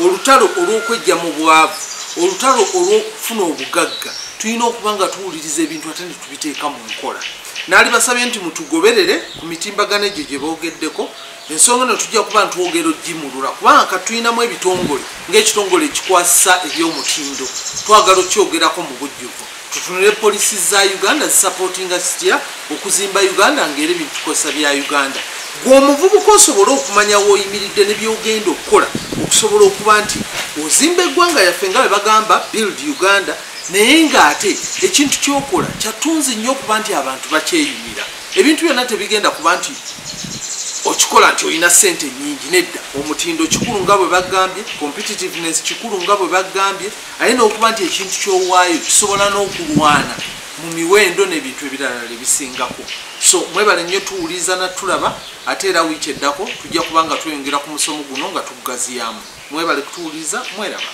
olutalo olw'okwejja mu bwavu olutalo olw'okufuna obugagga tulina okuba nga tuwuliriza ebintu ate ne tubiteeka mu nkola naali basabye nti mutugoberere ku mitimbagano egyo gye boogeddeko ensonga no tujja kuba ntwogera ogimulula kubanga katulinamu ebitongole ng'ekitongole ekikwasa ebyomutindo twagala okyogerako mu bujjuvu tutunule polisi za uganda zisupportinga sitya okuzimba uganda ng'era ebintu tukozesa bya uganda gweomuvubuka osobola okumanya w'oyimiridde ne byogenda okukola okusobola okuba nti ozimba eggwanga yaffe nga bwe bagamba build uganda naye ng'ate ekintu kyokola kyatunzi nnyo okuba nti abantu bakyeyunira ebintu byonna tebigenda kuba nti okikola nti olina ssente nnyingi nedda omutindo kikulu nga bwe bagambye competitiveness kikulu nga bwe bagambye aye n'okuba nti ekintu ky'owaayo kisobola n'okulwana mu miwendo n'ebintu ebirala ebisingako so mwebale nnyo tuwuliza natulaba ate era wiiki eddako tujja kuba nga tweyongera ku musomo guno nga tugaziyamu mwebale kutuwuliza mweraba